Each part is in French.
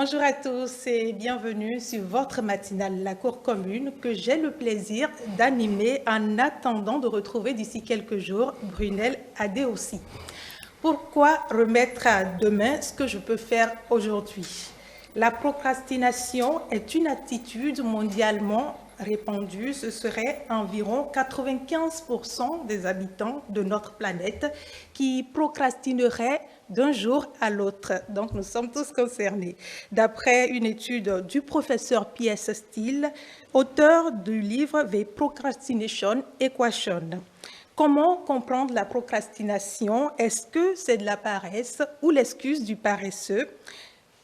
Bonjour à tous et bienvenue sur votre matinale La Cour commune que j'ai le plaisir d'animer en attendant de retrouver d'ici quelques jours Brunel Adeosi. Pourquoi remettre à demain ce que je peux faire aujourd'hui? La procrastination est une attitude mondialement répandue. Ce serait environ 95% des habitants de notre planète qui procrastineraient d'un jour à l'autre. Donc, nous sommes tous concernés. D'après une étude du professeur P.S. Steele, auteur du livre The Procrastination Equation. Comment comprendre la procrastination? Est-ce que c'est de la paresse ou l'excuse du paresseux?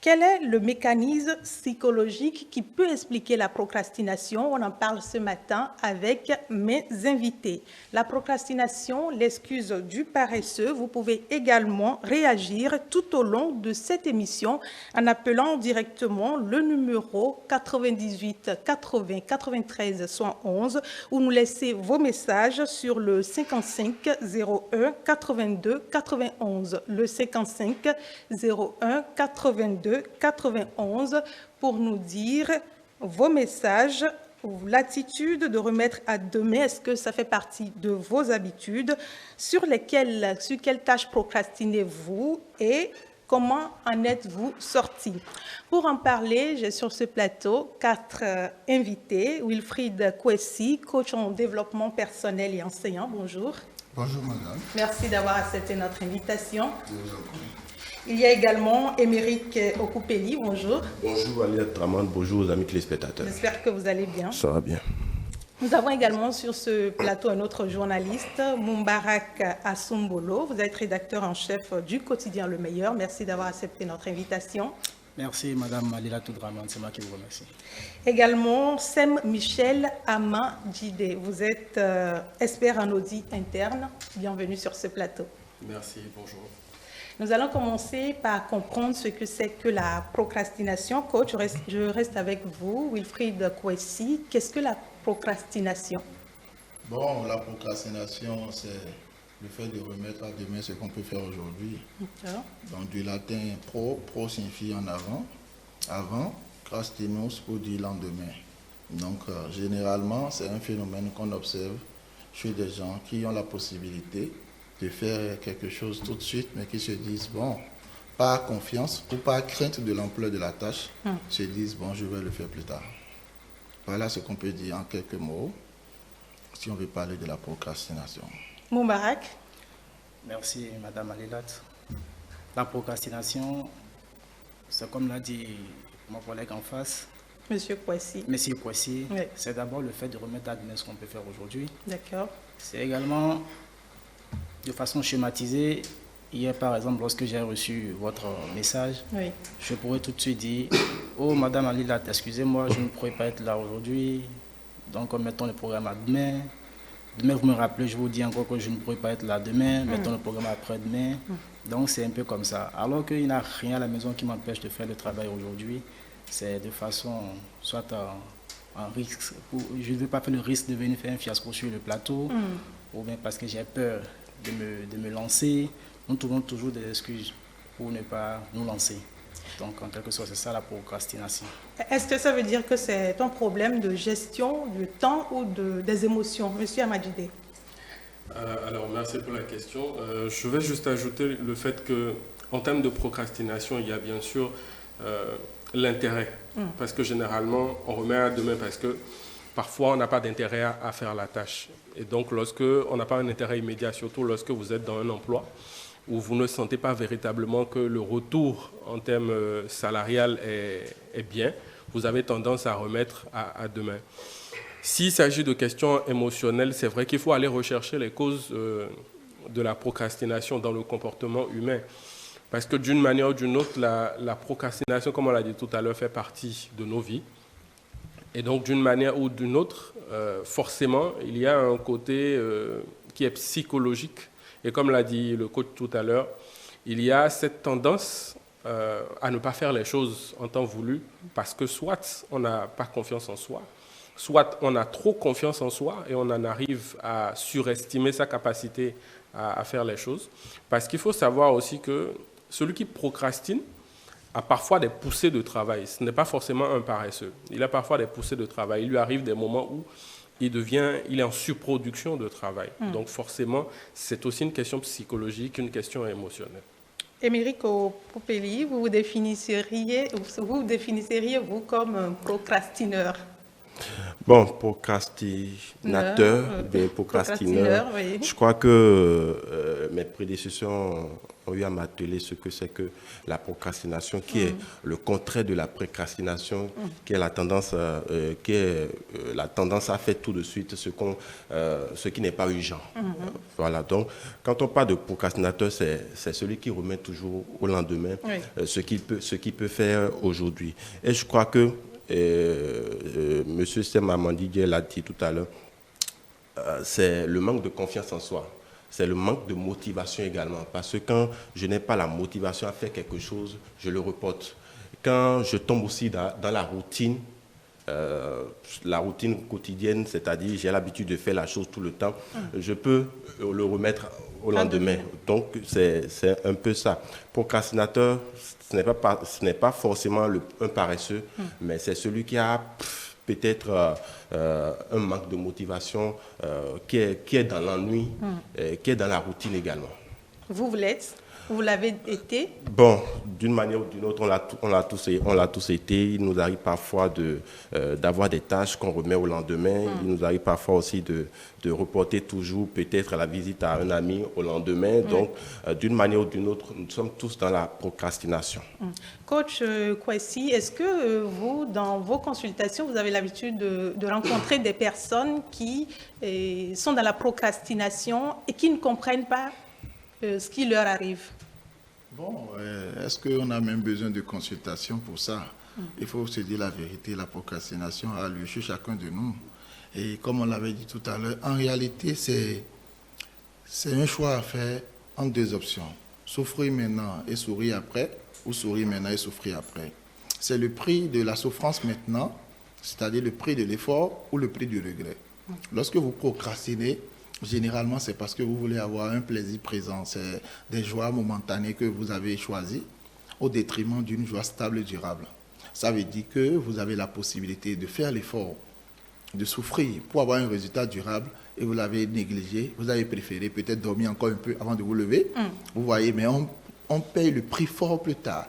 Quel est le mécanisme psychologique qui peut expliquer la procrastination? On en parle ce matin avec mes invités. La procrastination, l'excuse du paresseux. Vous pouvez également réagir tout au long de cette émission en appelant directement le numéro 98 80 93 111 ou nous laisser vos messages sur le 55 01 82 91. Le 55 01 82 91 pour nous dire vos messages, l'attitude de remettre à demain, est-ce que ça fait partie de vos habitudes, sur quelles tâches procrastinez-vous et comment en êtes-vous sorti? Pour en parler, j'ai sur ce plateau 4 invités. Wilfried Kwesi, coach en développement personnel et enseignant. Bonjour. Bonjour madame. Merci d'avoir accepté notre invitation. Il y a également Émeric Okupeli, bonjour. Bonjour Alia Traman, bonjour aux amis téléspectateurs. J'espère que vous allez bien. Ça va bien. Nous avons également sur ce plateau un autre journaliste, Mumbarak Assumbolo. Vous êtes rédacteur en chef du quotidien Le Meilleur. Merci d'avoir accepté notre invitation. Merci Madame Alila Toudraman, c'est moi qui vous remercie. Également, Sem Michel Ama-Djide. Vous êtes expert en audit interne. Bienvenue sur ce plateau. Merci, bonjour. Nous allons commencer par comprendre ce que c'est que la procrastination. Coach, je reste avec vous, Wilfried Kwesi. Qu'est-ce que la procrastination? Bon, la procrastination, c'est le fait de remettre à demain ce qu'on peut faire aujourd'hui. Donc du latin pro signifie en avant, crastinus pour dire lendemain. Donc généralement, c'est un phénomène qu'on observe chez des gens qui ont la possibilité de faire quelque chose tout de suite, mais qui se disent, bon, par confiance ou par crainte de l'ampleur de la tâche, se disent, bon, je vais le faire plus tard. Voilà ce qu'on peut dire en quelques mots, si on veut parler de la procrastination. Moubarak. Merci Madame Alilat. La procrastination, c'est comme l'a dit mon collègue en face, Monsieur Kwesi. Monsieur Kwesi, Oui. c'est d'abord le fait de remettre à demain ce qu'on peut faire aujourd'hui. D'accord. C'est également, de façon schématisée, hier par exemple, lorsque j'ai reçu votre message, Oui. je pourrais tout de suite dire, oh Madame Alilat, excusez-moi, je ne pourrais pas être là aujourd'hui, donc mettons le programme à demain. Demain, vous me rappelez, je vous dis encore que je ne pourrais pas être là demain, mettons le programme après-demain. Donc c'est un peu comme ça. Alors qu'il n'y a rien à la maison qui m'empêche de faire le travail aujourd'hui, c'est de façon, soit en risque, je ne veux pas faire le risque de venir faire un fiasco sur le plateau, ou bien parce que j'ai peur de me lancer. Nous trouvons toujours des excuses pour ne pas nous lancer. Donc, en quelque sorte, c'est ça la procrastination. Est-ce que ça veut dire que c'est un problème de gestion du temps ou des émotions? Monsieur Amadjide. Alors, merci pour la question. Je vais juste ajouter le fait qu'en termes de procrastination, il y a bien sûr l'intérêt. Parce que généralement, on remet à demain parce que parfois, on n'a pas d'intérêt à faire la tâche. Et donc, lorsque on n'a pas un intérêt immédiat, surtout lorsque vous êtes dans un emploi, où vous ne sentez pas véritablement que le retour en termes salarial est bien, vous avez tendance à remettre à demain. S'il s'agit de questions émotionnelles, c'est vrai qu'il faut aller rechercher les causes de la procrastination dans le comportement humain. Parce que d'une manière ou d'une autre, la procrastination, comme on l'a dit tout à l'heure, fait partie de nos vies. Et donc, d'une manière ou d'une autre, forcément, il y a un côté qui est psychologique. Et comme l'a dit le coach tout à l'heure, il y a cette tendance à ne pas faire les choses en temps voulu parce que soit on n'a pas confiance en soi, soit on a trop confiance en soi et on en arrive à surestimer sa capacité à faire les choses. Parce qu'il faut savoir aussi que celui qui procrastine a parfois des poussées de travail. Ce n'est pas forcément un paresseux. Il a parfois des poussées de travail. Il lui arrive des moments où il est en surproduction de travail. Donc forcément, c'est aussi une question psychologique, une question émotionnelle. Emerico Poupelli, vous vous définisseriez vous comme un procrastineur? Bon, procrastineur, oui. je crois que mes prédécesseurs ont eu à m'atteler ce que c'est que la procrastination, qui est le contraire de la précrastination, qui est la tendance, à faire tout de suite ce qui n'est pas urgent. Voilà. Donc, quand on parle de procrastinateur, c'est celui qui remet toujours au lendemain ce qu'il peut faire aujourd'hui. Et je crois que Monsieur Sem Amandi l'a dit tout à l'heure, c'est le manque de confiance en soi. C'est le manque de motivation également. Parce que quand je n'ai pas la motivation à faire quelque chose, je le reporte. Quand je tombe aussi dans la routine quotidienne, c'est-à-dire j'ai l'habitude de faire la chose tout le temps, je peux le remettre au lendemain. Donc c'est un peu ça. Procrastinateur, ce n'est pas forcément un paresseux, mais c'est celui qui a peut-être un manque de motivation, qui est dans l'ennui, qui est dans la routine également. Vous l'êtes? Vous l'avez été? Bon, d'une manière ou d'une autre, on l'a tous été. Il nous arrive parfois d'avoir des tâches qu'on remet au lendemain. Il nous arrive parfois aussi de reporter toujours peut-être la visite à un ami au lendemain. Donc, d'une manière ou d'une autre, nous sommes tous dans la procrastination. Coach Kwesi, est-ce que vous, dans vos consultations, vous avez l'habitude de rencontrer des personnes qui sont dans la procrastination et qui ne comprennent pas ce qui leur arrive? Bon, est-ce qu'on a même besoin de consultation pour ça? Il faut se dire la vérité, la procrastination a lieu chez chacun de nous. Et comme on l'avait dit tout à l'heure, en réalité, c'est un choix à faire entre deux options. Souffrir maintenant et sourire après, ou sourire maintenant et souffrir après. C'est le prix de la souffrance maintenant, c'est-à-dire le prix de l'effort ou le prix du regret. Lorsque vous procrastinez, généralement, c'est parce que vous voulez avoir un plaisir présent. C'est des joies momentanées que vous avez choisies au détriment d'une joie stable et durable. Ça veut dire que vous avez la possibilité de faire l'effort, de souffrir pour avoir un résultat durable et vous l'avez négligé. Vous avez préféré peut-être dormir encore un peu avant de vous lever. Vous voyez, mais on paye le prix fort plus tard.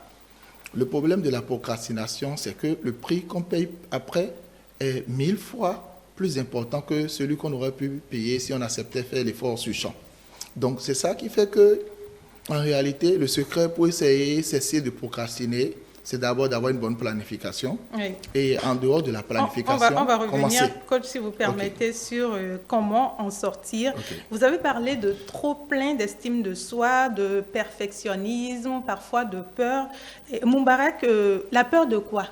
Le problème de la procrastination, c'est que le prix qu'on paye après est 1000 fois plus important que celui qu'on aurait pu payer si on acceptait faire l'effort sur champ. Donc c'est ça qui fait que, en réalité, le secret pour cesser de procrastiner, c'est d'abord d'avoir une bonne planification. Oui. Et en dehors de la planification, on va revenir, coach, si vous permettez, sur comment en sortir. Vous avez parlé de trop plein d'estime de soi, de perfectionnisme, parfois de peur. Et Moubarak, la peur de quoi?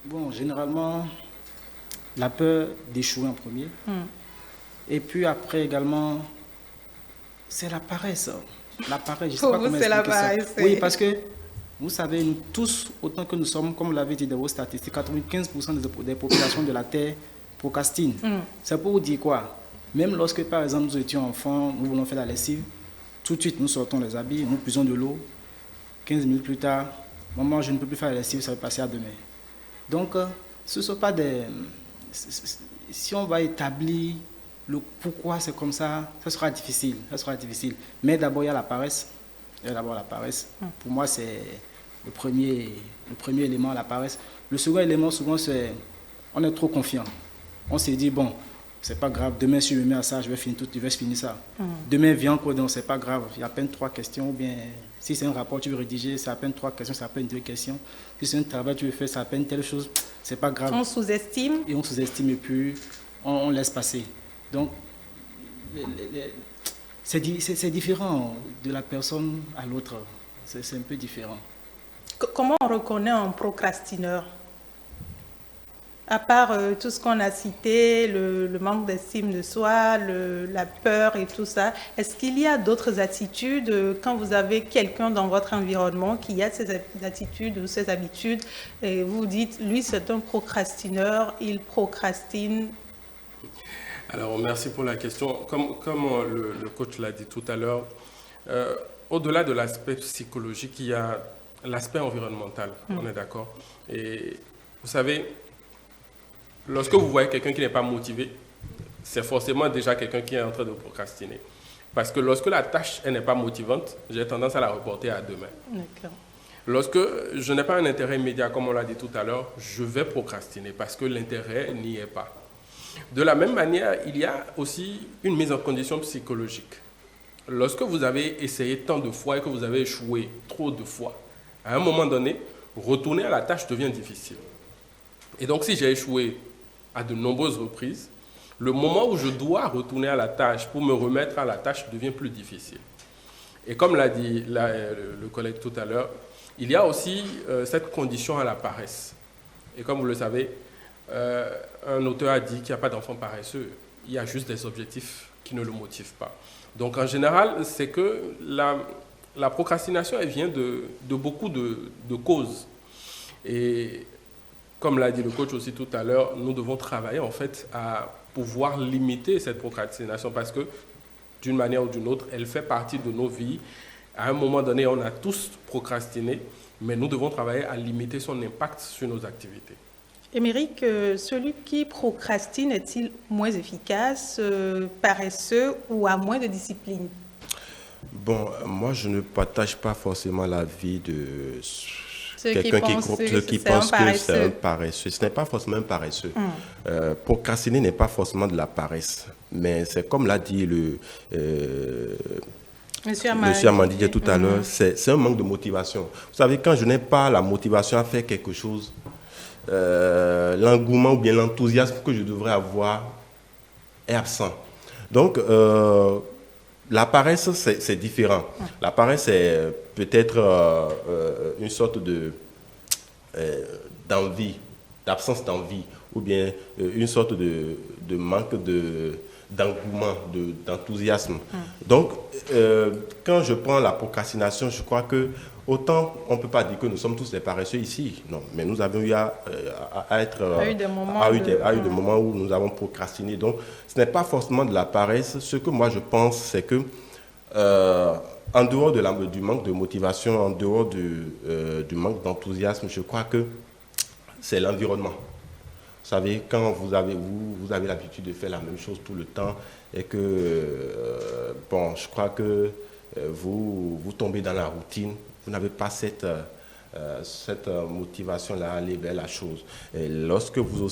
Bon, généralement, la peur d'échouer en premier. Et puis après également, c'est la paresse. La paresse, je sais pas comment expliquer ça. Oui, parce que vous savez, nous tous, autant que nous sommes, comme vous l'avez dit dans vos statistiques, 95% des populations de la Terre procrastinent. C'est pour vous dire quoi? Même lorsque, par exemple, nous étions enfants, nous voulons faire la lessive, tout de suite, nous sortons les habits, nous puisons de l'eau. 15 minutes plus tard, maman, je ne peux plus faire la lessive, ça va passer à demain. Donc, ce ne sont pas des... Si on va établir le pourquoi c'est comme ça, ça sera difficile. Mais d'abord, il y a la paresse. Pour moi, c'est le premier élément, la paresse. Le second élément, souvent, c'est on est trop confiant. On s'est dit, bon, c'est pas grave, demain, si je me mets à ça, je vais finir ça. Demain vient encore, donc c'est pas grave. Il y a à peine 3 questions, ou bien si c'est un rapport, tu veux rédiger, c'est à peine 3 questions, c'est à peine 2 questions. Si c'est un travail, tu veux faire, c'est à peine telle chose, c'est pas grave. On sous-estime. Et on sous-estime et puis on laisse passer. Donc, c'est différent de la personne à l'autre. C'est un peu différent. Comment on reconnaît un procrastineur? À part tout ce qu'on a cité, le manque d'estime de soi, la peur et tout ça, est-ce qu'il y a d'autres attitudes quand vous avez quelqu'un dans votre environnement qui a ces attitudes ou ces habitudes et vous dites, lui c'est un procrastineur, il procrastine? Alors merci pour la question. Comme le coach l'a dit tout à l'heure, au-delà de l'aspect psychologique, il y a l'aspect environnemental, on est d'accord. Et vous savez, lorsque vous voyez quelqu'un qui n'est pas motivé, c'est forcément déjà quelqu'un qui est en train de procrastiner. Parce que lorsque la tâche elle n'est pas motivante, j'ai tendance à la reporter à demain. D'accord. Lorsque je n'ai pas un intérêt immédiat, comme on l'a dit tout à l'heure, je vais procrastiner parce que l'intérêt n'y est pas. De la même manière, il y a aussi une mise en condition psychologique. Lorsque vous avez essayé tant de fois et que vous avez échoué trop de fois, à un moment donné, retourner à la tâche devient difficile. Et donc, si j'ai échoué à de nombreuses reprises, le moment où je dois retourner à la tâche pour me remettre à la tâche devient plus difficile. Et comme l'a dit le collègue tout à l'heure, il y a aussi cette condition à la paresse. Et comme vous le savez, un auteur a dit qu'il n'y a pas d'enfant paresseux, il y a juste des objectifs qui ne le motivent pas. Donc en général, c'est que la procrastination, elle vient de beaucoup de causes. Et comme l'a dit le coach aussi tout à l'heure, nous devons travailler en fait à pouvoir limiter cette procrastination parce que d'une manière ou d'une autre, elle fait partie de nos vies. À un moment donné, on a tous procrastiné, mais nous devons travailler à limiter son impact sur nos activités. Émeric, celui qui procrastine est-il moins efficace, paresseux ou a moins de discipline? Bon, moi, je ne partage pas forcément l'avis de Ceux quelqu'un qui pense que c'est un paresseux. Ce n'est pas forcément un paresseux. Procrastiner n'est pas forcément de la paresse, mais c'est comme l'a dit Monsieur Amandi tout à l'heure, c'est un manque de motivation. Vous savez, quand je n'ai pas la motivation à faire quelque chose, l'engouement ou bien l'enthousiasme que je devrais avoir est absent. Donc, la paresse, c'est différent. La paresse, c'est peut-être une sorte d'envie, d'absence d'envie, ou bien une sorte de manque d'engouement, d'enthousiasme. Donc, quand je prends la procrastination, je crois que autant on ne peut pas dire que nous sommes tous des paresseux ici, non, mais nous avons eu à eu des moments où nous avons procrastiné. Donc, ce n'est pas forcément de la paresse. Ce que moi je pense, c'est que en dehors du manque de motivation, en dehors du manque d'enthousiasme, je crois que c'est l'environnement. Vous savez, quand vous avez l'habitude de faire la même chose tout le temps et que, je crois que vous tombez dans la routine, vous n'avez pas cette motivation-là à aller vers la chose. Et lorsque vous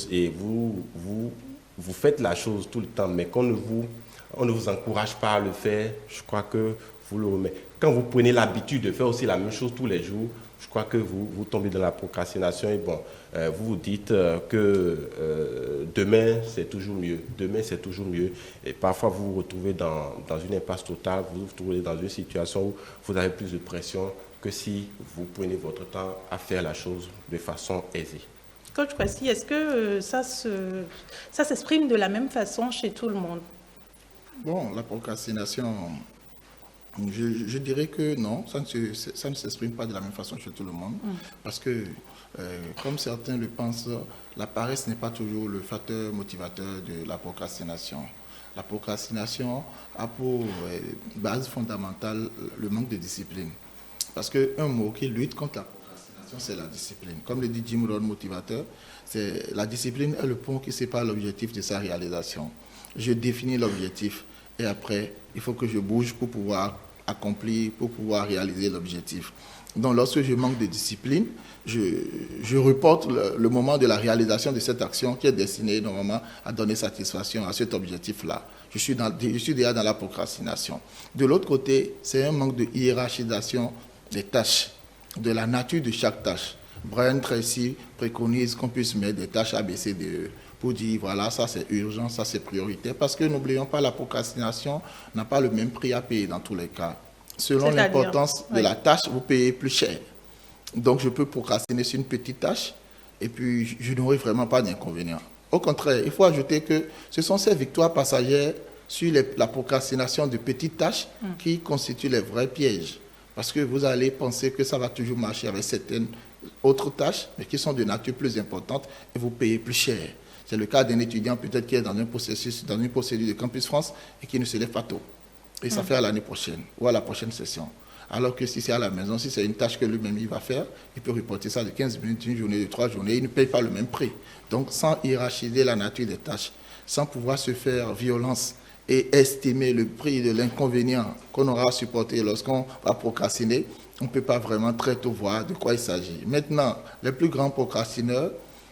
faites la chose tout le temps, mais on ne vous encourage pas à le faire, je crois que vous le remettez. Quand vous prenez l'habitude de faire aussi la même chose tous les jours, je crois que vous tombez dans la procrastination et vous vous dites que demain c'est toujours mieux. Demain c'est toujours mieux. Et parfois vous vous retrouvez dans une impasse totale, vous vous retrouvez dans une situation où vous avez plus de pression que si vous prenez votre temps à faire la chose de façon aisée. Coach Kwasi, est-ce que ça s'exprime de la même façon chez tout le monde? Bon, la procrastination, je dirais que non, ça ne s'exprime pas de la même façon chez tout le monde. Parce que, comme certains le pensent, la paresse n'est pas toujours le facteur motivateur de la procrastination. La procrastination a pour base fondamentale le manque de discipline. Parce qu'un mot qui lutte contre la procrastination, c'est la discipline. Comme le dit Jim Rohn, motivateur, la discipline est le pont qui sépare l'objectif de sa réalisation. Je définis l'objectif et après, il faut que je bouge pour pouvoir accomplir, pour pouvoir réaliser l'objectif. Donc, lorsque je manque de discipline, je reporte le moment de la réalisation de cette action qui est destinée normalement à donner satisfaction à cet objectif-là. Je suis déjà dans la procrastination. De l'autre côté, c'est un manque de hiérarchisation des tâches, de la nature de chaque tâche. Brian Tracy préconise qu'on puisse mettre des tâches A, B, C, D, E pour dire, voilà, ça c'est urgent, ça c'est prioritaire. Parce que n'oublions pas, la procrastination n'a pas le même prix à payer dans tous les cas. Selon l'importance de la tâche, vous payez plus cher. Donc, je peux procrastiner sur une petite tâche et puis je n'aurai vraiment pas d'inconvénient. Au contraire, il faut ajouter que ce sont ces victoires passagères sur la procrastination de petites tâches qui constituent les vrais pièges. Parce que vous allez penser que ça va toujours marcher avec certaines autres tâches, mais qui sont de nature plus importante et vous payez plus cher. C'est le cas d'un étudiant peut-être qui est dans un processus, dans une procédure de Campus France et qui ne se lève pas tôt. Et ça fait à l'année prochaine ou à la prochaine session. Alors que si c'est à la maison, si c'est une tâche que lui-même il va faire, il peut reporter ça de 15 minutes, une journée, de 3 journées, il ne paye pas le même prix. Donc sans hiérarchiser la nature des tâches, sans pouvoir se faire violence et estimer le prix de l'inconvénient qu'on aura à supporter lorsqu'on va procrastiner, on ne peut pas vraiment très tôt voir de quoi il s'agit. Maintenant, les plus grands procrastineurs,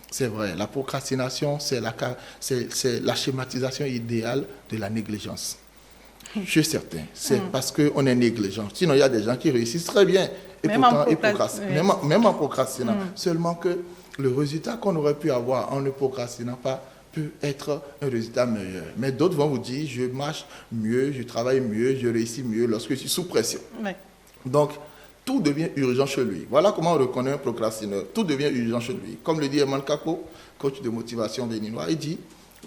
c'est vrai, la procrastination, c'est la schématisation idéale de la négligence. Je suis certain, c'est parce qu'on est négligent. Sinon, il y a des gens qui réussissent très bien, et même pourtant, même en procrastinant. Seulement que le résultat qu'on aurait pu avoir en ne procrastinant pas peut être un résultat meilleur. Mais d'autres vont vous dire, je marche mieux, je travaille mieux, je réussis mieux lorsque je suis sous pression. Oui. Donc, tout devient urgent chez lui. Voilà comment on reconnaît un procrastineur. Tout devient urgent chez lui. Comme le dit Eman Kako, coach de motivation béninois, il dit,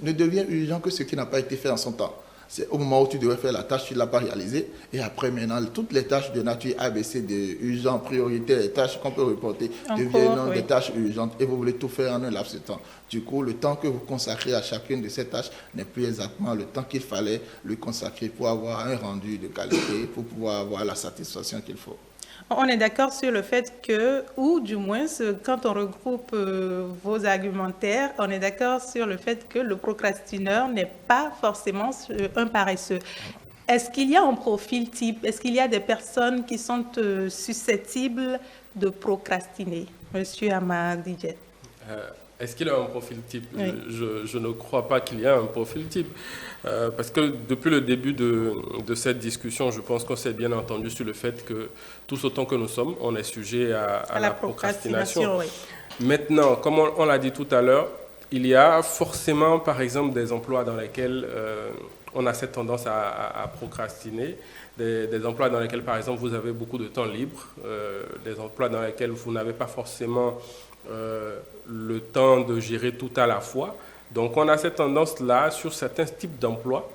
ne devient urgent que ce qui n'a pas été fait en son temps. C'est au moment où tu devrais faire la tâche, tu ne l'as pas réalisée. Et après, maintenant, toutes les tâches de nature ABC, urgentes, prioritaires, les tâches qu'on peut reporter, deviennent des tâches urgentes. Et vous voulez tout faire en un laps de temps. Du coup, le temps que vous consacrez à chacune de ces tâches n'est plus exactement le temps qu'il fallait lui consacrer pour avoir un rendu de qualité, pour pouvoir avoir la satisfaction qu'il faut. On est d'accord sur le fait que, ou du moins, quand on regroupe vos argumentaires, on est d'accord sur le fait que le procrastineur n'est pas forcément un paresseux. Est-ce qu'il y a un profil type? Est-ce qu'il y a des personnes qui sont susceptibles de procrastiner? Monsieur Amadidjet. Est-ce qu'il a un profil type? Oui. Je ne crois pas qu'il y ait un profil type. Parce que depuis le début de cette discussion, je pense qu'on s'est bien entendu sur le fait que tous autant que nous sommes, on est sujet à la procrastination. Oui. Maintenant, comme on l'a dit tout à l'heure, il y a forcément, par exemple, des emplois dans lesquels on a cette tendance à procrastiner. Des emplois dans lesquels, par exemple, vous avez beaucoup de temps libre, des emplois dans lesquels vous n'avez pas forcément le temps de gérer tout à la fois. Donc, on a cette tendance-là, sur certains types d'emplois,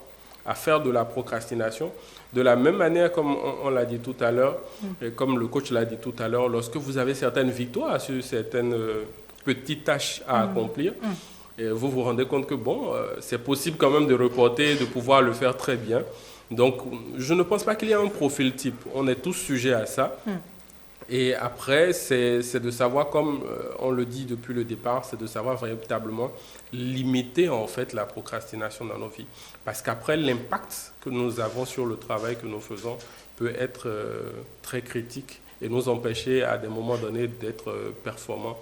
à faire de la procrastination. De la même manière, comme on l'a dit tout à l'heure, et comme le coach l'a dit tout à l'heure, lorsque vous avez certaines victoires sur certaines petites tâches à accomplir, et vous vous rendez compte que, bon, c'est possible quand même de reporter, de pouvoir le faire très bien. Donc, je ne pense pas qu'il y ait un profil type. On est tous sujets à ça. Et après, c'est de savoir, comme on le dit depuis le départ, c'est de savoir véritablement limiter en fait la procrastination dans nos vies. Parce qu'après, l'impact que nous avons sur le travail que nous faisons peut être très critique et nous empêcher à des moments donnés d'être performants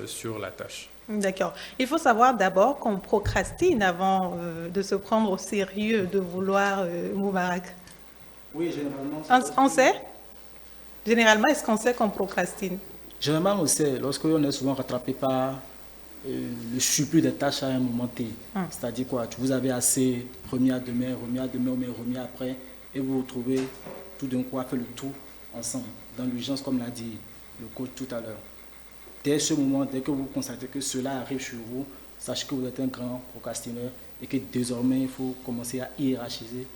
sur la tâche. D'accord. Il faut savoir d'abord qu'on procrastine avant de se prendre au sérieux, de vouloir Moubarak. Oui, généralement. On sait? Généralement, est-ce qu'on sait qu'on procrastine? Généralement, on sait, lorsqu'on est souvent rattrapé par le surplus des tâches à un moment T. C'est-à-dire quoi? Vous avez assez, remis à demain, remis après, et vous vous retrouvez tout d'un coup à faire le tout ensemble, dans l'urgence, comme l'a dit le coach tout à l'heure. Dès ce moment, dès que vous constatez que cela arrive sur vous, sachez que vous êtes un grand procrastineur et que désormais, il faut commencer à hiérarchiser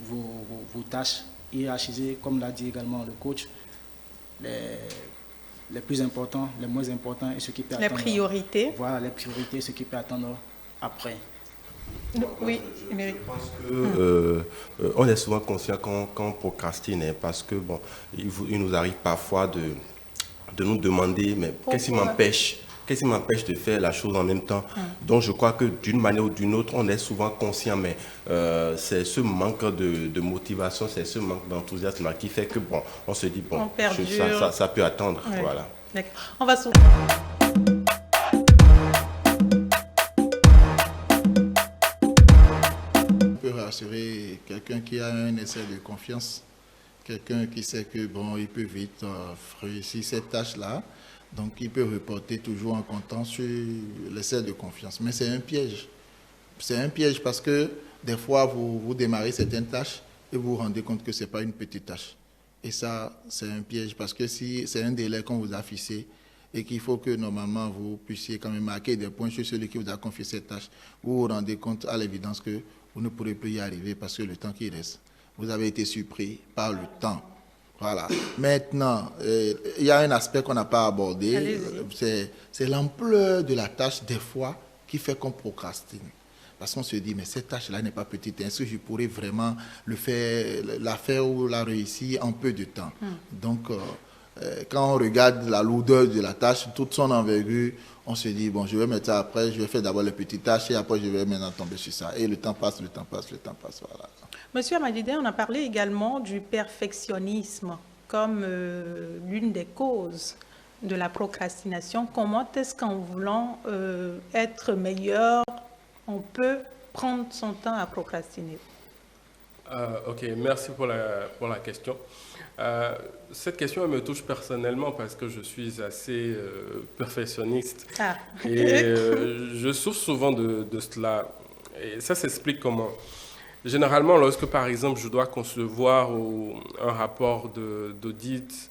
vos tâches, hiérarchiser, comme l'a dit également le coach, les plus importants, les moins importants et ce qui peut attendre. Les priorités. Voilà, les priorités, ce qui peut attendre après. Oui, je pense que on est souvent conscient qu'on procrastine, hein, parce que bon, il nous arrive parfois de nous demander, mais qu'est-ce qui m'empêche de faire la chose en même temps? Donc je crois que d'une manière ou d'une autre, on est souvent conscient, mais c'est ce manque de motivation, c'est ce manque d'enthousiasme qui fait que bon, on se dit bon, ça peut attendre. Ouais. Voilà. D'accord. On va On peut rassurer quelqu'un qui a un essai de confiance, quelqu'un qui sait que bon, il peut vite réussir cette tâche-là. Donc, il peut reporter toujours en comptant sur l'essai de confiance. Mais c'est un piège. C'est un piège parce que des fois, vous démarrez certaines tâches et vous vous rendez compte que ce n'est pas une petite tâche. Et ça, c'est un piège parce que si c'est un délai qu'on vous a fixé et qu'il faut que normalement vous puissiez quand même marquer des points sur celui qui vous a confié cette tâche, vous vous rendez compte à l'évidence que vous ne pourrez plus y arriver parce que le temps qui reste, vous avez été surpris par le temps. Voilà. Maintenant, il y a un aspect qu'on n'a pas abordé, c'est l'ampleur de la tâche des fois qui fait qu'on procrastine. Parce qu'on se dit, mais cette tâche-là n'est pas petite. Est-ce que je pourrais vraiment la faire ou la réussir en peu de temps? Donc, quand on regarde la lourdeur de la tâche, toute son envergure, on se dit, bon, je vais mettre ça après, je vais faire d'abord les petites tâches et après, je vais maintenant tomber sur ça. Et le temps passe, voilà. Monsieur Amadidé, on a parlé également du perfectionnisme comme l'une des causes de la procrastination. Comment est-ce qu'en voulant être meilleur, on peut prendre son temps à procrastiner? Ok, merci pour la question. Cette question elle me touche personnellement parce que je suis assez perfectionniste. Et je souffre souvent de cela. Et ça s'explique comment? Généralement, lorsque par exemple je dois concevoir un rapport d'audit,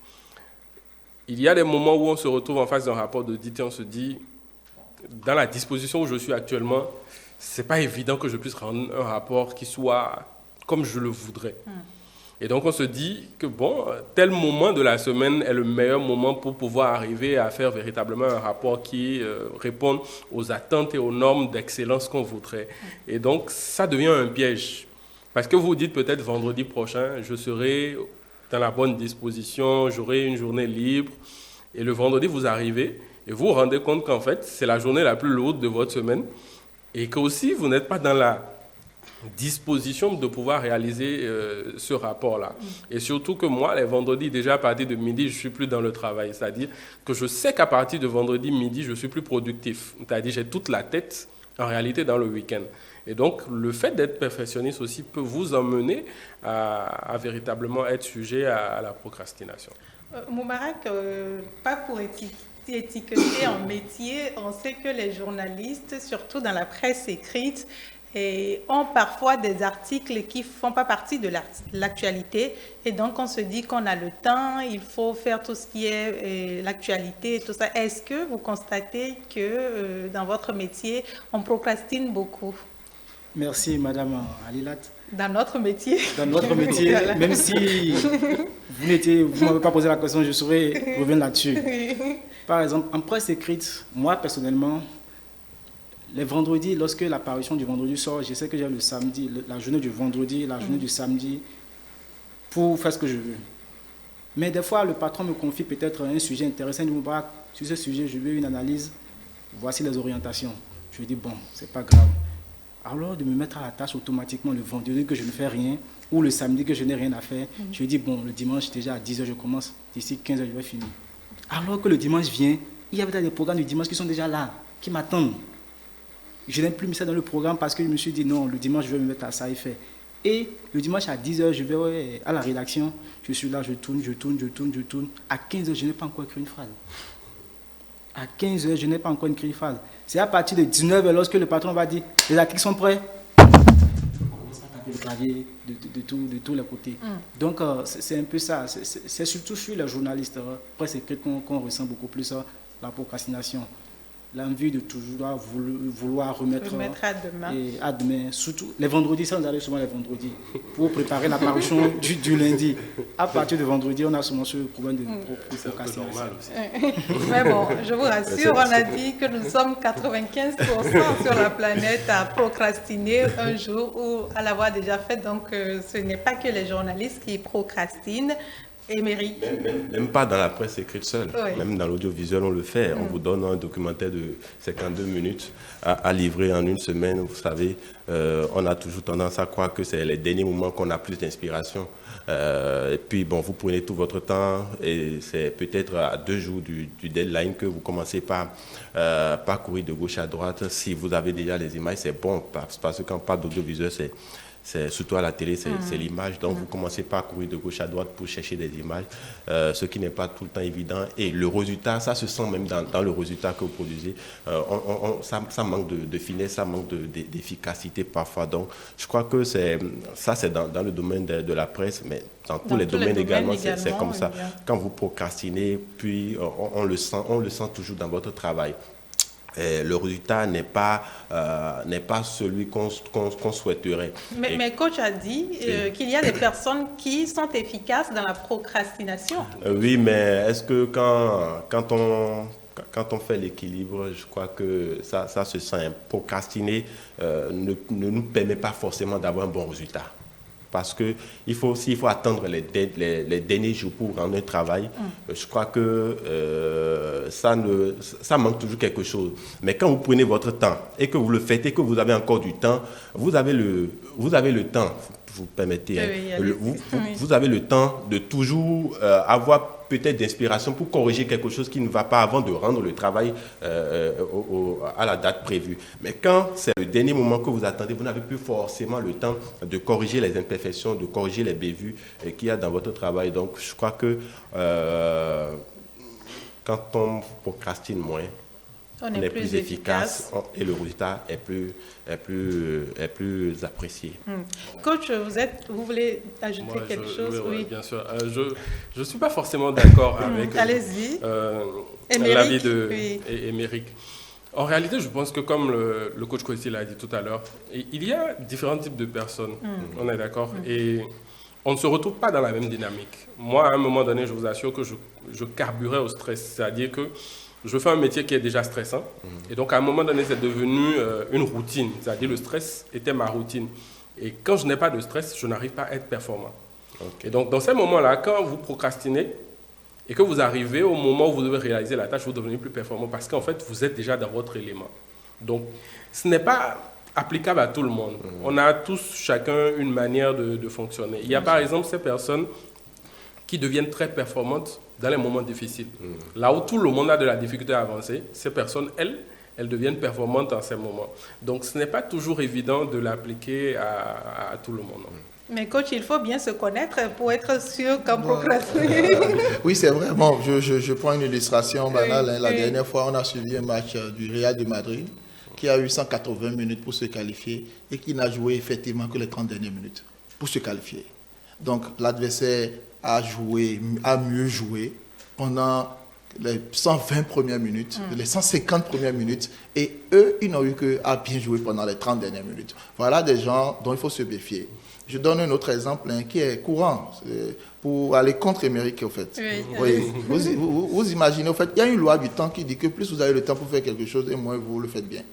il y a des moments où on se retrouve en face d'un rapport d'audit et on se dit, dans la disposition où je suis actuellement, c'est pas évident que je puisse rendre un rapport qui soit comme je le voudrais. Et donc on se dit que bon, tel moment de la semaine est le meilleur moment pour pouvoir arriver à faire véritablement un rapport qui réponde aux attentes et aux normes d'excellence qu'on voudrait. Et donc ça devient un piège. Parce que vous dites peut-être vendredi prochain, je serai dans la bonne disposition, j'aurai une journée libre. Et le vendredi, vous arrivez et vous vous rendez compte qu'en fait, c'est la journée la plus lourde de votre semaine. Et qu'aussi, vous n'êtes pas dans la disposition de pouvoir réaliser ce rapport-là. Et surtout que moi, les vendredis, déjà à partir de midi, je ne suis plus dans le travail. C'est-à-dire que je sais qu'à partir de vendredi midi, je suis plus productif. C'est-à-dire que j'ai toute la tête, en réalité, dans le week-end. Et donc, le fait d'être perfectionniste aussi peut vous emmener à véritablement être sujet à la procrastination. Moubarak, pas pour étiqueter en métier, on sait que les journalistes, surtout dans la presse écrite, ont parfois des articles qui ne font pas partie de l'actualité. Et donc, on se dit qu'on a le temps, il faut faire tout ce qui est l'actualité et tout ça. Est-ce que vous constatez que dans votre métier, on procrastine beaucoup? Merci, Madame Alilat. Dans notre métier. Dans notre métier, même si vous ne m'avez pas posé la question, je saurais revenir là-dessus. Par exemple, en presse écrite, moi, personnellement, les vendredis, lorsque l'apparition du vendredi sort, je sais que j'ai le samedi, la journée du vendredi, la journée du samedi, pour faire ce que je veux. Mais des fois, le patron me confie peut-être un sujet intéressant. Il me dit, sur ce sujet, je veux une analyse. Voici les orientations. Je lui dis, bon, c'est pas grave. Alors, de me mettre à la tâche automatiquement le vendredi que je ne fais rien, ou le samedi que je n'ai rien à faire, je lui dis, bon, le dimanche, déjà à 10h, je commence. D'ici 15h, je vais finir. Alors que le dimanche vient, il y avait des programmes du dimanche qui sont déjà là, qui m'attendent. Je n'ai plus mis ça dans le programme parce que je me suis dit non, le dimanche, je vais me mettre à ça et faire. Et le dimanche à 10h, je vais à la rédaction, je suis là, je tourne. À 15h, je n'ai pas encore écrit une phrase. À 15h, je n'ai pas encore écrit une phrase. C'est à partir de 19h, lorsque le patron va dire les articles sont prêts, on va taper le clavier de tous les côtés. Donc, c'est un peu ça. C'est surtout sur les journalistes, presse écrite qu'on ressent beaucoup plus la procrastination. L'envie de toujours vouloir remettre à demain. Surtout les vendredis, ça nous arrive souvent les vendredis, pour préparer l'apparition du lundi. À partir de vendredi, on a souvent ce problème de procrastination. Mais bon, je vous rassure, on a dit que nous sommes 95% sur la planète à procrastiner un jour ou à l'avoir déjà fait. Donc, ce n'est pas que les journalistes qui procrastinent. Émery. Même pas dans la presse écrite seule, même dans l'audiovisuel on le fait. On vous donne un documentaire de 52 minutes à livrer en une semaine. Vous savez, on a toujours tendance à croire que c'est les derniers moments qu'on a plus d'inspiration. Et puis bon, vous prenez tout votre temps et c'est peut-être à 2 jours du deadline que vous commencez par courir de gauche à droite. Si vous avez déjà les images, c'est bon, parce que quand on parle d'audiovisuel, c'est surtout à la télé, c'est l'image. Donc, vous commencez par courir de gauche à droite pour chercher des images, ce qui n'est pas tout le temps évident. Et le résultat, ça se sent même dans le résultat que vous produisez. Ça manque de finesse, ça manque d'efficacité parfois. Donc, je crois que c'est dans le domaine de la presse, mais dans tous les domaines également, c'est comme ça. Quand vous procrastinez, puis on le sent toujours dans votre travail. Et le résultat n'est pas celui qu'on souhaiterait. Mais coach a dit qu'il y a des personnes qui sont efficaces dans la procrastination. Oui, mais est-ce que quand quand on fait l'équilibre, je crois que ça se sent. Procrastiner ne nous permet pas forcément d'avoir un bon résultat. Parce que s'il faut attendre les derniers jours pour rendre un travail, je crois que ça manque toujours quelque chose. Mais quand vous prenez votre temps et que vous le faites et que vous avez encore du temps, vous avez le temps, vous permettez, vous avez le temps de toujours avoir peut-être d'inspiration pour corriger quelque chose qui ne va pas avant de rendre le travail à la date prévue. Mais quand c'est le dernier moment que vous attendez, vous n'avez plus forcément le temps de corriger les imperfections, de corriger les bévues qu'il y a dans votre travail. Donc, je crois que quand on procrastine moins, on est plus efficace et le résultat est plus apprécié. Coach, vous voulez ajouter quelque chose? Oui, bien sûr. Je ne suis pas forcément d'accord avec l'avis d'Émeric. En réalité, je pense que comme le coach Coetzee l'a dit tout à l'heure, il y a différents types de personnes, on est d'accord, et on ne se retrouve pas dans la même dynamique. Moi, à un moment donné, je vous assure que je carburais au stress, c'est-à-dire que je fais un métier qui est déjà stressant. Et donc, à un moment donné, c'est devenu une routine. C'est-à-dire, le stress était ma routine. Et quand je n'ai pas de stress, je n'arrive pas à être performant. Okay. Et donc, dans ces moments-là, quand vous procrastinez et que vous arrivez au moment où vous devez réaliser la tâche, vous devenez plus performant parce qu'en fait, vous êtes déjà dans votre élément. Donc, ce n'est pas applicable à tout le monde. On a tous, chacun, une manière de fonctionner. Il y a, par exemple, ces personnes qui deviennent très performantes dans les moments difficiles. Là où tout le monde a de la difficulté à avancer, ces personnes, elles deviennent performantes en ces moments. Donc, ce n'est pas toujours évident de l'appliquer à tout le monde. Mais coach, il faut bien se connaître pour être sûr qu'en procrastiner. Oui, c'est vrai. Bon, je prends une illustration banale. La dernière fois, on a suivi un match du Real de Madrid qui a eu 180 minutes pour se qualifier et qui n'a joué effectivement que les 30 dernières minutes pour se qualifier. Donc, l'adversaire a mieux joué pendant les 120 premières minutes, les 150 premières minutes, et eux, ils n'ont eu qu'à bien jouer pendant les 30 dernières minutes. Voilà des gens dont il faut se méfier. Je donne un autre exemple qui est courant, pour aller contre Émeric, en fait. Oui. Vous imaginez, en fait, il y a une loi du temps qui dit que plus vous avez le temps pour faire quelque chose, et moins vous le faites bien.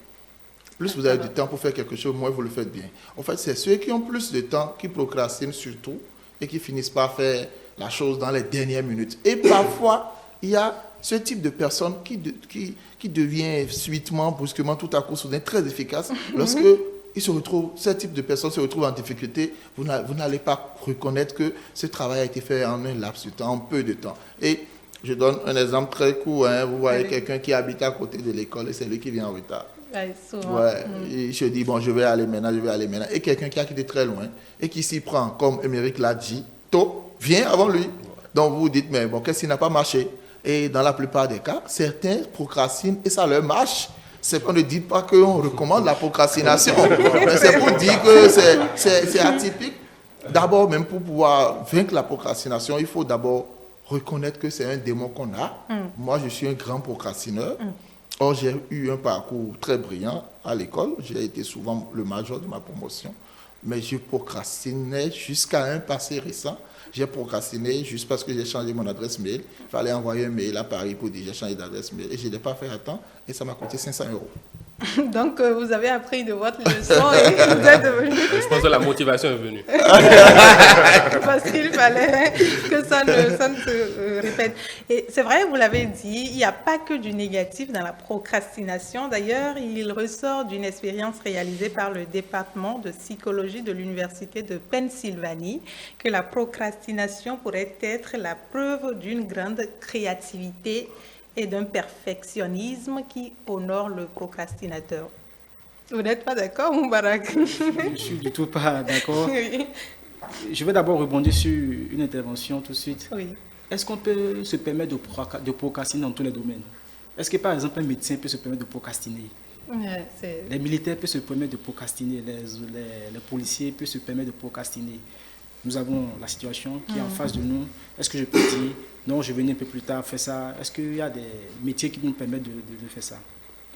Plus vous avez du temps pour faire quelque chose, moins vous le faites bien. En fait, c'est ceux qui ont plus de temps qui procrastinent surtout et qui finissent par faire la chose dans les dernières minutes. Et parfois, il y a ce type de personne qui devient subitement, brusquement, tout à coup, soudain, très efficace. Lorsque ce type de personne se retrouve en difficulté, vous n'allez pas reconnaître que ce travail a été fait en un laps de temps, en peu de temps. Et je donne un exemple très court. Vous voyez quelqu'un qui habite à côté de l'école et c'est lui qui vient en retard. Il se dit, bon, je vais aller maintenant. Et quelqu'un qui a quitté très loin et qui s'y prend, comme Émeric l'a dit, tôt, vient avant lui. Donc vous vous dites, mais bon, qu'est-ce qui n'a pas marché? Et dans la plupart des cas, certains procrastinent et ça leur marche. On ne dit pas qu'on recommande la procrastination, mais c'est pour dire que c'est atypique. D'abord, même pour pouvoir vaincre la procrastination, il faut d'abord reconnaître que c'est un démon qu'on a. Moi, je suis un grand procrastineur. Or, j'ai eu un parcours très brillant à l'école. J'ai été souvent le major de ma promotion. Mais je procrastinais jusqu'à un passé récent. J'ai procrastiné juste parce que j'ai changé mon adresse mail. Il fallait envoyer un mail à Paris pour dire j'ai changé d'adresse mail. Et je ne l'ai pas fait à temps et ça m'a coûté 500 €. Donc, vous avez appris de votre leçon et vous êtes devenu... Je pense que la motivation est venue. Parce qu'il fallait que ça ne se répète. Et c'est vrai, vous l'avez dit, il n'y a pas que du négatif dans la procrastination. D'ailleurs, il ressort d'une expérience réalisée par le département de psychologie de l'Université de Pennsylvanie que la procrastination pourrait être la preuve d'une grande créativité et d'un perfectionnisme qui honore le procrastinateur. Vous n'êtes pas d'accord, Moubarak? Je ne suis du tout pas d'accord. Oui. Je vais d'abord rebondir sur une intervention tout de suite. Oui. Est-ce qu'on peut se permettre de procrastiner dans tous les domaines? Est-ce que par exemple un médecin peut se permettre de procrastiner? Les militaires peuvent se permettre de procrastiner, les policiers peuvent se permettre de procrastiner. Nous avons la situation qui est en face de nous. Est-ce que je peux dire, non, je vais venir un peu plus tard faire ça? Est-ce qu'il y a des métiers qui nous permettent de faire ça?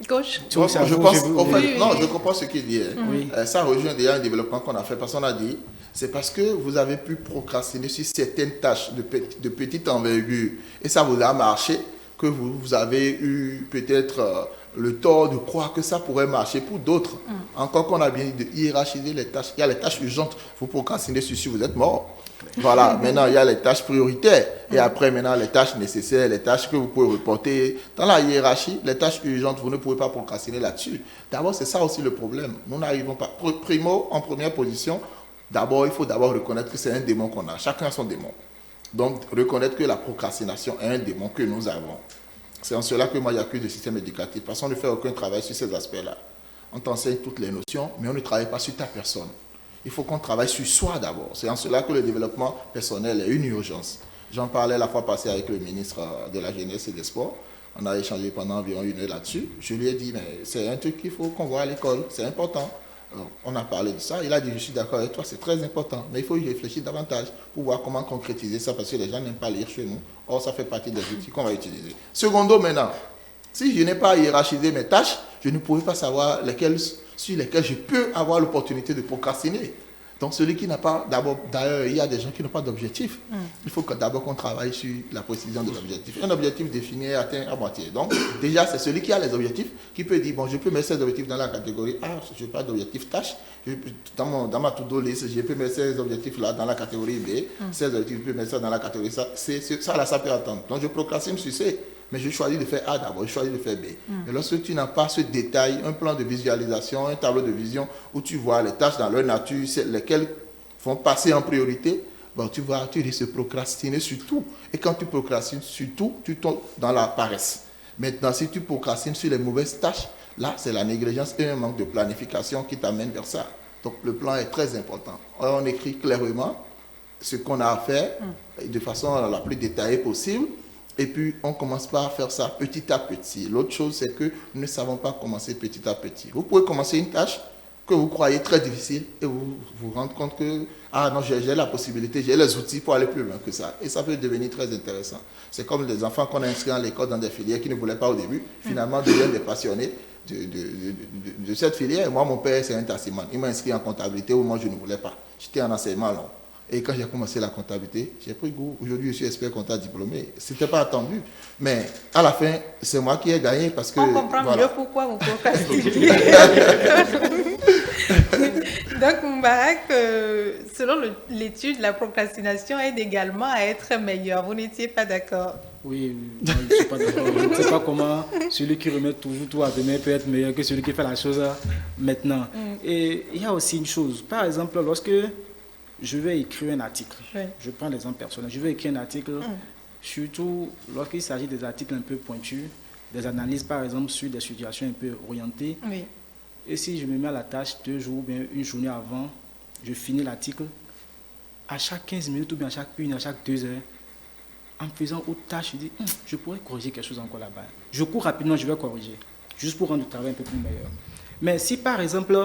Gauche. Je comprends ce qu'il dit. Oui. Ça rejoint déjà un développement qu'on a fait. Parce qu'on a dit, c'est parce que vous avez pu procrastiner sur certaines tâches de petite envergure et ça vous a marché que vous avez eu peut-être le tort de croire que ça pourrait marcher pour d'autres. Encore qu'on a bien dit de hiérarchiser les tâches. Il y a les tâches urgentes, vous procrastinez sur vous êtes mort. Voilà, maintenant il y a les tâches prioritaires. Et après, maintenant, les tâches nécessaires, les tâches que vous pouvez reporter. Dans la hiérarchie, les tâches urgentes, vous ne pouvez pas procrastiner là-dessus. D'abord, c'est ça aussi le problème. Nous n'arrivons pas. Primo, en première position, d'abord, il faut d'abord reconnaître que c'est un démon qu'on a. Chacun a son démon. Donc, reconnaître que la procrastination est un démon que nous avons. C'est en cela que moi, j'accuse le système éducatif. Parce qu'on ne fait aucun travail sur ces aspects-là. On t'enseigne toutes les notions, mais on ne travaille pas sur ta personne. Il faut qu'on travaille sur soi d'abord. C'est en cela que le développement personnel est une urgence. J'en parlais la fois passée avec le ministre de la Jeunesse et des Sports. On a échangé pendant environ 1 heure là-dessus. Je lui ai dit, mais c'est un truc qu'il faut qu'on voit à l'école. C'est important. Alors, on a parlé de ça. Il a dit, je suis d'accord avec toi, c'est très important. Mais il faut y réfléchir davantage pour voir comment concrétiser ça parce que les gens n'aiment pas lire chez nous. Or, ça fait partie des outils qu'on va utiliser. Secondo, maintenant, si je n'ai pas hiérarchisé mes tâches, je ne pourrai pas savoir sur lesquelles je peux avoir l'opportunité de procrastiner. Donc, celui qui n'a pas, d'ailleurs, il y a des gens qui n'ont pas d'objectif. Il faut d'abord qu'on travaille sur la précision de l'objectif. Un objectif défini est atteint à moitié. Donc, déjà, c'est celui qui a les objectifs qui peut dire, bon, je peux mettre ces objectifs dans la catégorie A, je n'ai pas d'objectif tâche. Dans ma to-do list, je peux mettre ces objectifs-là dans la catégorie B. Ces objectifs, je peux mettre ça dans la catégorie C. Ça, là, ça peut attendre. Donc, je procrastine sur C. Mais je choisis de faire A d'abord, je choisis de faire B. Et lorsque tu n'as pas ce détail, un plan de visualisation, un tableau de vision où tu vois les tâches dans leur nature, lesquelles vont passer en priorité, bon, tu risques de procrastiner sur tout. Et quand tu procrastines sur tout, tu tombes dans la paresse. Maintenant, si tu procrastines sur les mauvaises tâches, là, c'est la négligence et un manque de planification qui t'amène vers ça. Donc, le plan est très important. On écrit clairement ce qu'on a à faire de façon la plus détaillée possible. Et puis, on commence par faire ça petit à petit. L'autre chose, c'est que nous ne savons pas commencer petit à petit. Vous pouvez commencer une tâche que vous croyez très difficile et vous vous rendez compte que, ah non, j'ai la possibilité, j'ai les outils pour aller plus loin que ça. Et ça peut devenir très intéressant. C'est comme les enfants qu'on a inscrits à l'école dans des filières qui ne voulaient pas au début, finalement deviennent des passionnés de cette filière. Moi, mon père, c'est un taximan. Il m'a inscrit en comptabilité où moi, je ne voulais pas. J'étais en enseignement long. Et quand j'ai commencé la comptabilité, j'ai pris goût. Aujourd'hui, je suis expert comptable diplômé. Ce n'était pas attendu. Mais à la fin, c'est moi qui ai gagné parce que... On comprend mieux pourquoi vous procrastinez. Donc, Moubarak, selon l'étude, la procrastination aide également à être meilleur. Vous n'étiez pas d'accord? Oui, moi, je ne suis pas d'accord. Je ne sais pas comment celui qui remet toujours tout à demain peut être meilleur que celui qui fait la chose maintenant. Et il y a aussi une chose. Par exemple, lorsque je vais écrire un article, je prends l'exemple personnel, je vais écrire un article, surtout lorsqu'il s'agit des articles un peu pointus, des analyses par exemple sur des situations un peu orientées. Oui. Et si je me mets à la tâche 2 jours ou bien une journée avant, je finis l'article, à chaque 15 minutes ou bien à chaque 1 heure, à chaque 2 heures, en faisant autre tâche, je dis, je pourrais corriger quelque chose encore là-bas. Je cours rapidement, je vais corriger, juste pour rendre le travail un peu plus meilleur. Mais si par exemple,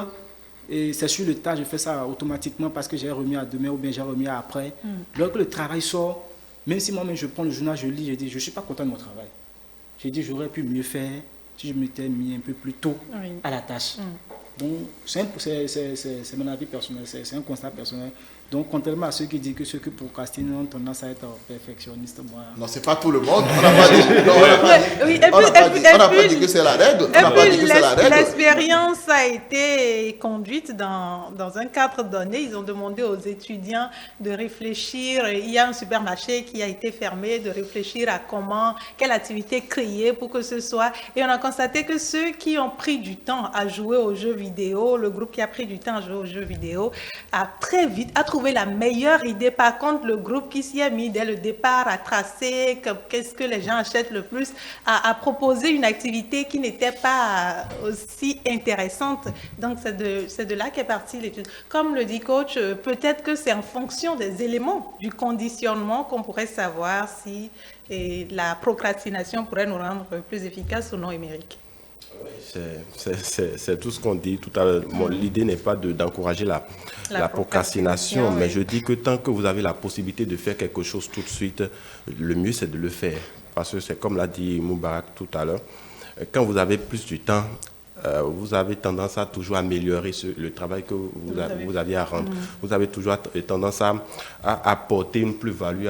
et c'est sur le tas, je fais ça automatiquement parce que j'ai remis à demain ou bien j'ai remis à après. Lorsque le travail sort, même si moi-même je prends le journal, je lis, je dis, je ne suis pas content de mon travail. J'ai dit, j'aurais pu mieux faire si je m'étais mis un peu plus tôt à la tâche. Donc, c'est mon avis personnel, c'est un constat personnel. Donc, contrairement à ceux qui disent que ceux qui procrastinent ont tendance à être perfectionnistes, moi... Non, c'est pas tout le monde. On n'a pas dit que c'est la règle. L'expérience a été conduite dans un cadre donné. Ils ont demandé aux étudiants de réfléchir. Il y a un supermarché qui a été fermé, de réfléchir à quelle activité créer pour que ce soit. Et on a constaté que ceux qui ont pris du temps à jouer aux jeux vidéo, le groupe qui a pris du temps à jouer aux jeux vidéo, a très vite trouvé la meilleure idée. Par contre, le groupe qui s'y est mis dès le départ à tracer qu'est-ce que les gens achètent le plus, a proposé une activité qui n'était pas aussi intéressante. Donc, c'est de là qu'est partie l'étude. Comme le dit coach, peut-être que c'est en fonction des éléments du conditionnement qu'on pourrait savoir si la procrastination pourrait nous rendre plus efficaces ou non, Émeric. C'est tout ce qu'on dit tout à l'heure. Bon, l'idée n'est pas d'encourager la procrastination, mais je dis que tant que vous avez la possibilité de faire quelque chose tout de suite, le mieux c'est de le faire. Parce que c'est comme l'a dit Moubarak tout à l'heure, quand vous avez plus du temps, vous avez tendance à toujours améliorer le travail que vous aviez à rendre. Vous avez toujours tendance à apporter une plus-value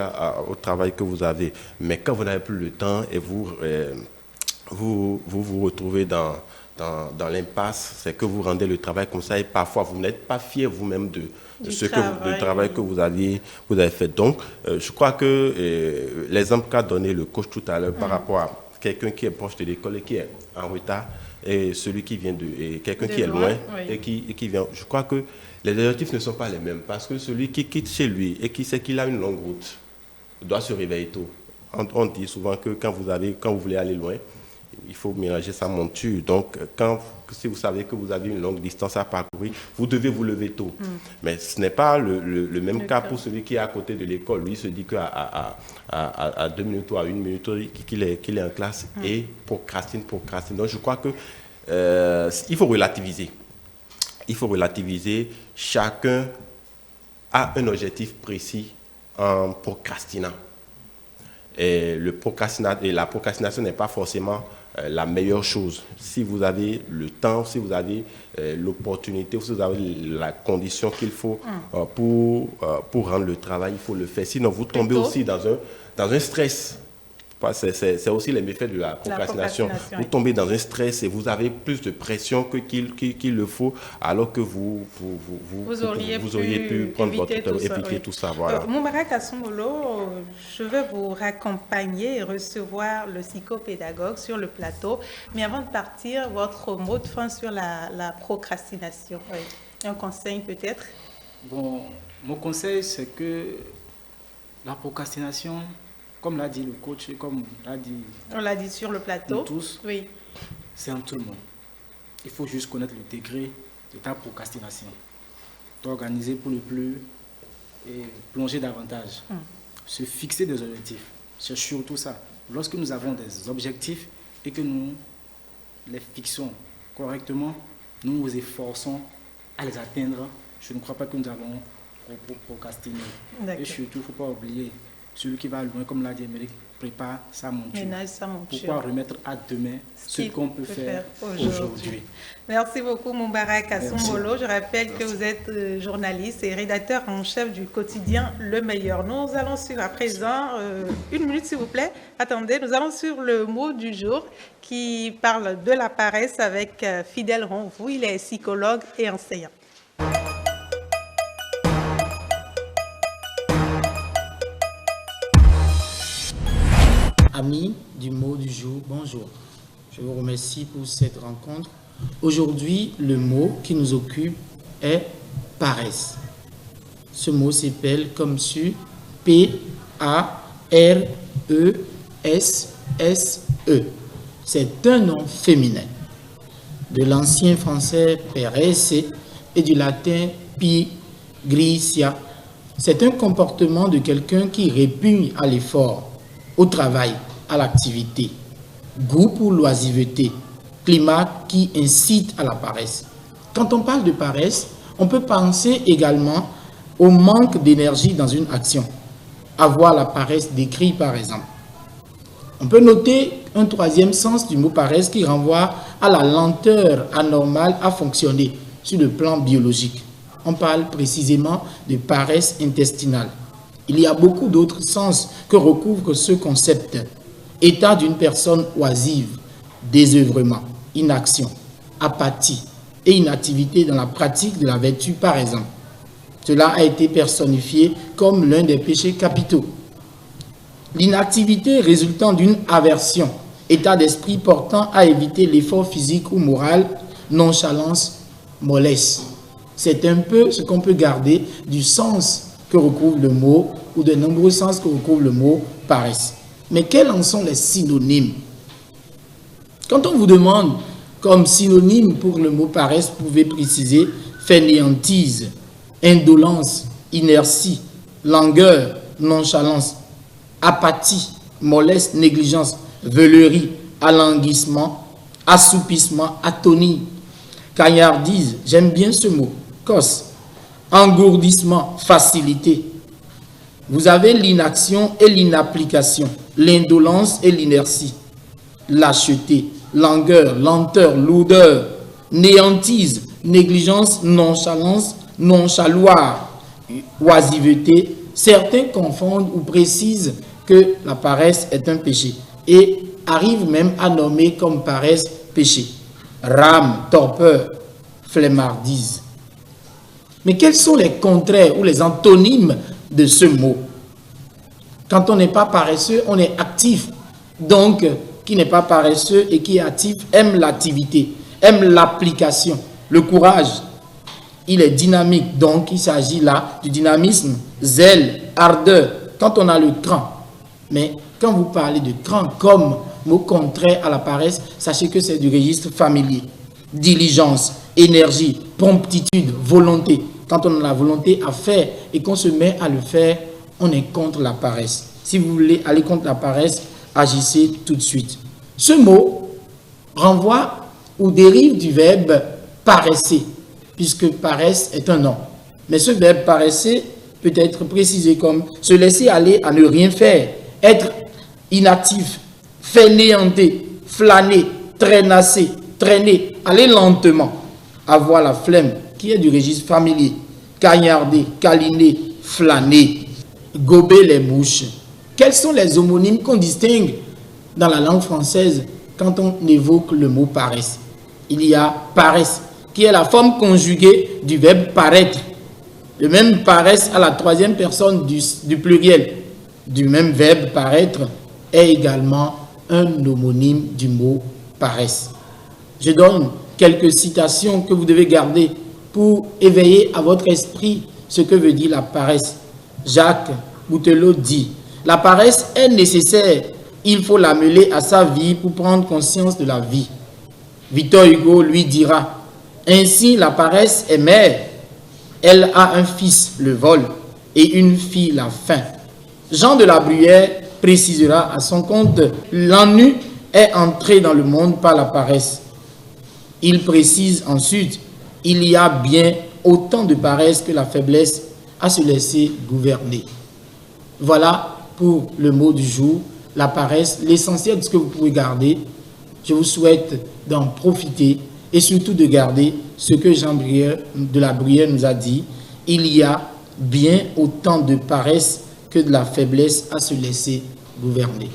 au travail que vous avez. Mais quand vous n'avez plus le temps et vous retrouvez dans l'impasse, c'est que vous rendez le travail comme ça et parfois vous n'êtes pas fier vous-même du travail que vous avez fait. Donc, je crois que l'exemple qu'a donné le coach tout à l'heure par rapport à quelqu'un qui est proche de l'école et qui est en retard, et celui qui vient et quelqu'un qui est loin et qui vient. Je crois que les objectifs ne sont pas les mêmes parce que celui qui quitte chez lui et qui sait qu'il a une longue route doit se réveiller tôt. On dit souvent que quand vous voulez aller loin, il faut ménager sa monture. Donc, si vous savez que vous avez une longue distance à parcourir, vous devez vous lever tôt. Mais ce n'est pas le même cas pour celui qui est à côté de l'école. Lui, il se dit qu'à 2 minutes ou à 1 minute qu'il est en classe et procrastine. Donc, je crois que il faut relativiser. Il faut relativiser. Chacun a un objectif précis en procrastinant. Et la procrastination n'est pas forcément la meilleure chose. Si vous avez le temps, si vous avez l'opportunité, si vous avez la condition qu'il faut pour rendre le travail, il faut le faire. Sinon, vous tombez aussi dans un stress. C'est aussi les méfaits de la procrastination. Vous tombez dans un stress et vous avez plus de pression qu'il le faut, alors que vous auriez pu prendre votre temps et éviter tout ça. Voilà. Moubarak Assoumolo, je vais vous raccompagner et recevoir le psychopédagogue sur le plateau. Mais avant de partir, votre mot de fin sur la procrastination. Oui. Un conseil peut-être? Bon, mon conseil, c'est que la procrastination, comme l'a dit le coach, comme on l'a dit sur le plateau, nous tous, oui. C'est en tout le monde. Il faut juste connaître le degré de ta procrastination. T'organiser pour le plus et plonger davantage. Se fixer des objectifs. C'est surtout ça. Lorsque nous avons des objectifs et que nous les fixons correctement, nous nous efforçons à les atteindre. Je ne crois pas que nous allons procrastiner. Et surtout, il ne faut pas oublier, celui qui va loin, comme l'a dit Émeric, prépare sa monture. Ménage sa monture. Pourquoi remettre à demain ce qu'on peut faire aujourd'hui? Merci beaucoup, Moubarak Assoumolo. Je rappelle que vous êtes journaliste et rédacteur en chef du quotidien Le Meilleur. Nous allons sur à présent, 1 minute s'il vous plaît, attendez, nous allons sur le mot du jour qui parle de la paresse avec Fidèle Ronvou. Il est psychologue et enseignant. Amis du mot du jour, bonjour. Je vous remercie pour cette rencontre. Aujourd'hui, le mot qui nous occupe est paresse. Ce mot s'appelle comme suit P-A-R-E-S-S-E. C'est un nom féminin. De l'ancien français paresse et du latin pigritia. C'est un comportement de quelqu'un qui répugne à l'effort, au travail, à l'activité, goût pour l'oisiveté, climat qui incite à la paresse. Quand on parle de paresse, on peut penser également au manque d'énergie dans une action. Avoir la paresse d'écrit, par exemple. On peut noter un troisième sens du mot paresse qui renvoie à la lenteur anormale à fonctionner sur le plan biologique. On parle précisément de paresse intestinale. Il y a beaucoup d'autres sens que recouvre ce concept. État d'une personne oisive, désœuvrement, inaction, apathie et inactivité dans la pratique de la vertu, par exemple. Cela a été personnifié comme l'un des péchés capitaux. L'inactivité résultant d'une aversion, état d'esprit portant à éviter l'effort physique ou moral, nonchalance, mollesse. C'est un peu ce qu'on peut garder du sens que recouvre le mot, ou de nombreux sens que recouvre le mot paresse. Mais quels en sont les synonymes? Quand on vous demande comme synonyme pour le mot paresse, vous pouvez préciser fainéantise, indolence, inertie, langueur, nonchalance, apathie, mollesse, négligence, veulerie, alanguissement, assoupissement, atonie, cagnardise, j'aime bien ce mot, cosse, engourdissement, facilité. Vous avez l'inaction et l'inapplication, l'indolence et l'inertie, lâcheté, langueur, lenteur, lourdeur, néantise, négligence, nonchalance, nonchaloir, oisiveté. Certains confondent ou précisent que la paresse est un péché et arrivent même à nommer comme paresse péché. Rame, torpeur, flemmardise. Mais quels sont les contraires ou les antonymes de ce mot? Quand on n'est pas paresseux, on est actif. Donc, qui n'est pas paresseux et qui est actif aime l'activité, aime l'application, le courage. Il est dynamique, donc il s'agit là du dynamisme, zèle, ardeur, quand on a le cran. Mais quand vous parlez de cran comme mot contraire à la paresse, sachez que c'est du registre familier. Diligence, énergie, promptitude, volonté. Quand on a la volonté à faire et qu'on se met à le faire, on est contre la paresse. Si vous voulez aller contre la paresse, agissez tout de suite. Ce mot renvoie ou dérive du verbe paresser, puisque paresse est un nom. Mais ce verbe paresser peut être précisé comme se laisser aller à ne rien faire, être inactif, fainéanter, flâner, traînasser, traîner, aller lentement, avoir la flemme, qui est du registre familier, cagnarder, câliner, flâner, gober les bouches. Quels sont les homonymes qu'on distingue dans la langue française quand on évoque le mot paresse? Il y a paresse, qui est la forme conjuguée du verbe paraître. Le même paresse à la troisième personne du pluriel du même verbe paraître est également un homonyme du mot paresse. Je donne quelques citations que vous devez garder pour éveiller à votre esprit ce que veut dire la paresse. Jacques Bouteilleau dit: la paresse est nécessaire, il faut la mêler à sa vie pour prendre conscience de la vie. Victor Hugo lui dira: ainsi la paresse est mère, elle a un fils, le vol, et une fille, la faim. Jean de la Bruyère précisera à son compte: l'ennui est entré dans le monde par la paresse. Il précise ensuite: il y a bien autant de paresse que la faiblesse à se laisser gouverner. Voilà pour le mot du jour, la paresse, l'essentiel de ce que vous pouvez garder. Je vous souhaite d'en profiter et surtout de garder ce que Jean de la Bruyère nous a dit: il y a bien autant de paresse que de la faiblesse à se laisser gouverner.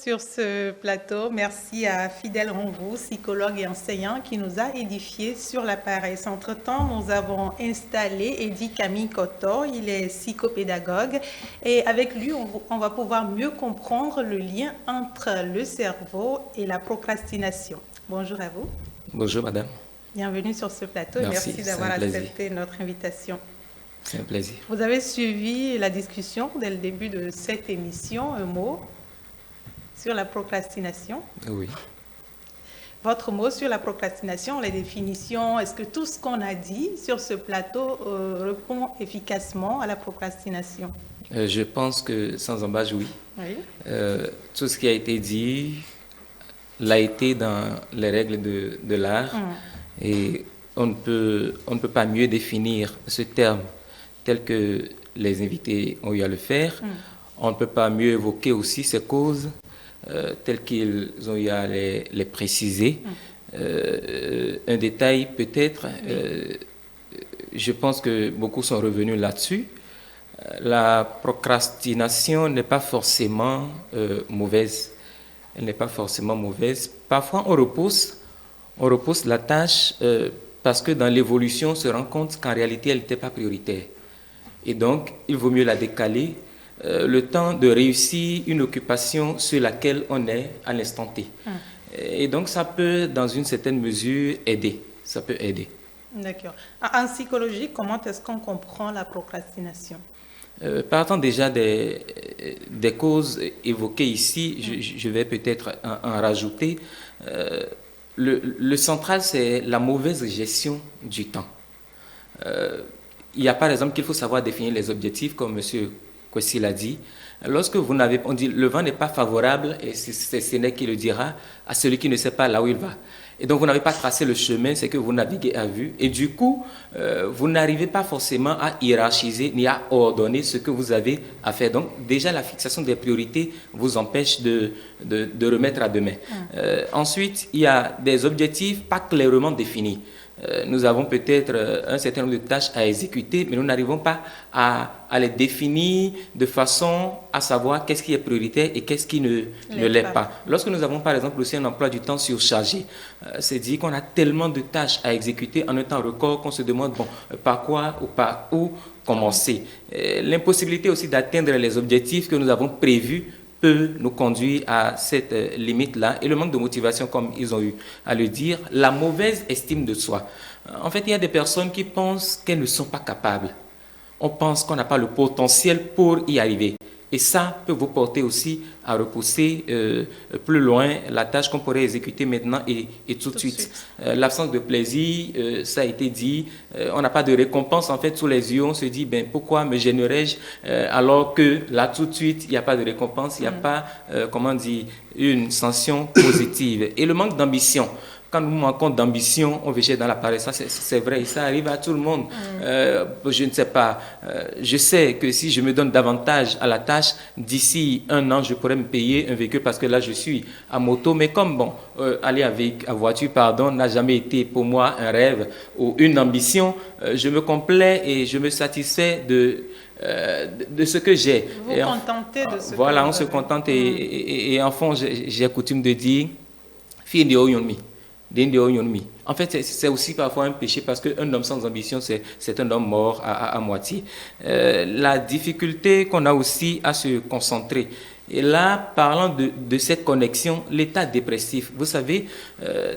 Sur ce plateau, merci à Fidèle Ronvaux, psychologue et enseignant, qui nous a édifié sur la paresse. Entre-temps, nous avons installé Eddy Camille Cotto, il est psychopédagogue, et avec lui, on va pouvoir mieux comprendre le lien entre le cerveau et la procrastination. Bonjour à vous. Bonjour madame. Bienvenue sur ce plateau et merci d'avoir accepté notre invitation. C'est un plaisir. Vous avez suivi la discussion dès le début de cette émission, un mot sur la procrastination. Oui. Votre mot sur la procrastination, les définitions, est-ce que tout ce qu'on a dit sur ce plateau répond efficacement à la procrastination? Je pense que sans embâche, oui. Oui. Tout ce qui a été dit l'a été dans les règles de l'art. Et on ne peut pas mieux définir ce terme tel que les invités ont eu à le faire. On ne peut pas mieux évoquer aussi ses causes telles qu'ils ont eu à les préciser. Un détail peut-être, je pense que beaucoup sont revenus là-dessus. La procrastination n'est pas forcément mauvaise. Elle n'est pas forcément mauvaise. Parfois, on repousse la tâche parce que dans l'évolution, on se rend compte qu'en réalité, elle n'était pas prioritaire. Et donc, il vaut mieux la décaler le temps de réussir une occupation sur laquelle on est à l'instant T. Et donc, ça peut, dans une certaine mesure, aider. Ça peut aider. D'accord. En psychologie, comment est-ce qu'on comprend la procrastination? Partant déjà des causes évoquées ici, je vais peut-être en rajouter. Le central, c'est la mauvaise gestion du temps. Il y a par exemple qu'il faut savoir définir les objectifs, comme M. Kwesi l'a dit. Lorsque vous n'avez pas, on dit le vent n'est pas favorable, et ce n'est qui le dira à celui qui ne sait pas là où il va. Et donc, vous n'avez pas tracé le chemin, c'est que vous naviguez à vue. Et du coup, vous n'arrivez pas forcément à hiérarchiser ni à ordonner ce que vous avez à faire. Donc, déjà, la fixation des priorités vous empêche de remettre à demain. Ensuite, il y a des objectifs pas clairement définis. Nous avons peut-être un certain nombre de tâches à exécuter, mais nous n'arrivons pas à les définir de façon à savoir qu'est-ce qui est prioritaire et qu'est-ce qui ne l'est pas. Lorsque nous avons par exemple aussi un emploi du temps surchargé, c'est dit qu'on a tellement de tâches à exécuter en un temps record qu'on se demande bon, par quoi ou par où commencer. L'impossibilité aussi d'atteindre les objectifs que nous avons prévus peut nous conduire à cette limite-là, et le manque de motivation, comme ils ont eu à le dire, la mauvaise estime de soi. En fait, il y a des personnes qui pensent qu'elles ne sont pas capables. On pense qu'on n'a pas le potentiel pour y arriver. Et ça peut vous porter aussi à repousser plus loin la tâche qu'on pourrait exécuter maintenant et tout de suite. L'absence de plaisir, ça a été dit, on n'a pas de récompense en fait sous les yeux. On se dit, ben, pourquoi me gênerais-je alors que là tout de suite, il n'y a pas de récompense, il n'y a pas, comment dire, une sanction positive. Et le manque d'ambition. Quand nous manquons d'ambition, on végète dans la paresse. C'est vrai, ça arrive à tout le monde. Je ne sais pas. Je sais que si je me donne davantage à la tâche, d'ici 1 an, je pourrais me payer un véhicule parce que là, je suis à moto. Mais comme, bon, aller à voiture, pardon, n'a jamais été pour moi un rêve ou une ambition, je me complais et je me satisfais de ce que j'ai. Vous contentez de ce que voilà, vous on se avez. contente et en fond, j'ai coutume de dire, fille de Oyonmi. En fait, c'est aussi parfois un péché parce qu'un homme sans ambition, c'est un homme mort à moitié. La difficulté qu'on a aussi à se concentrer. Et là, parlant de cette connexion, l'état dépressif. Vous savez,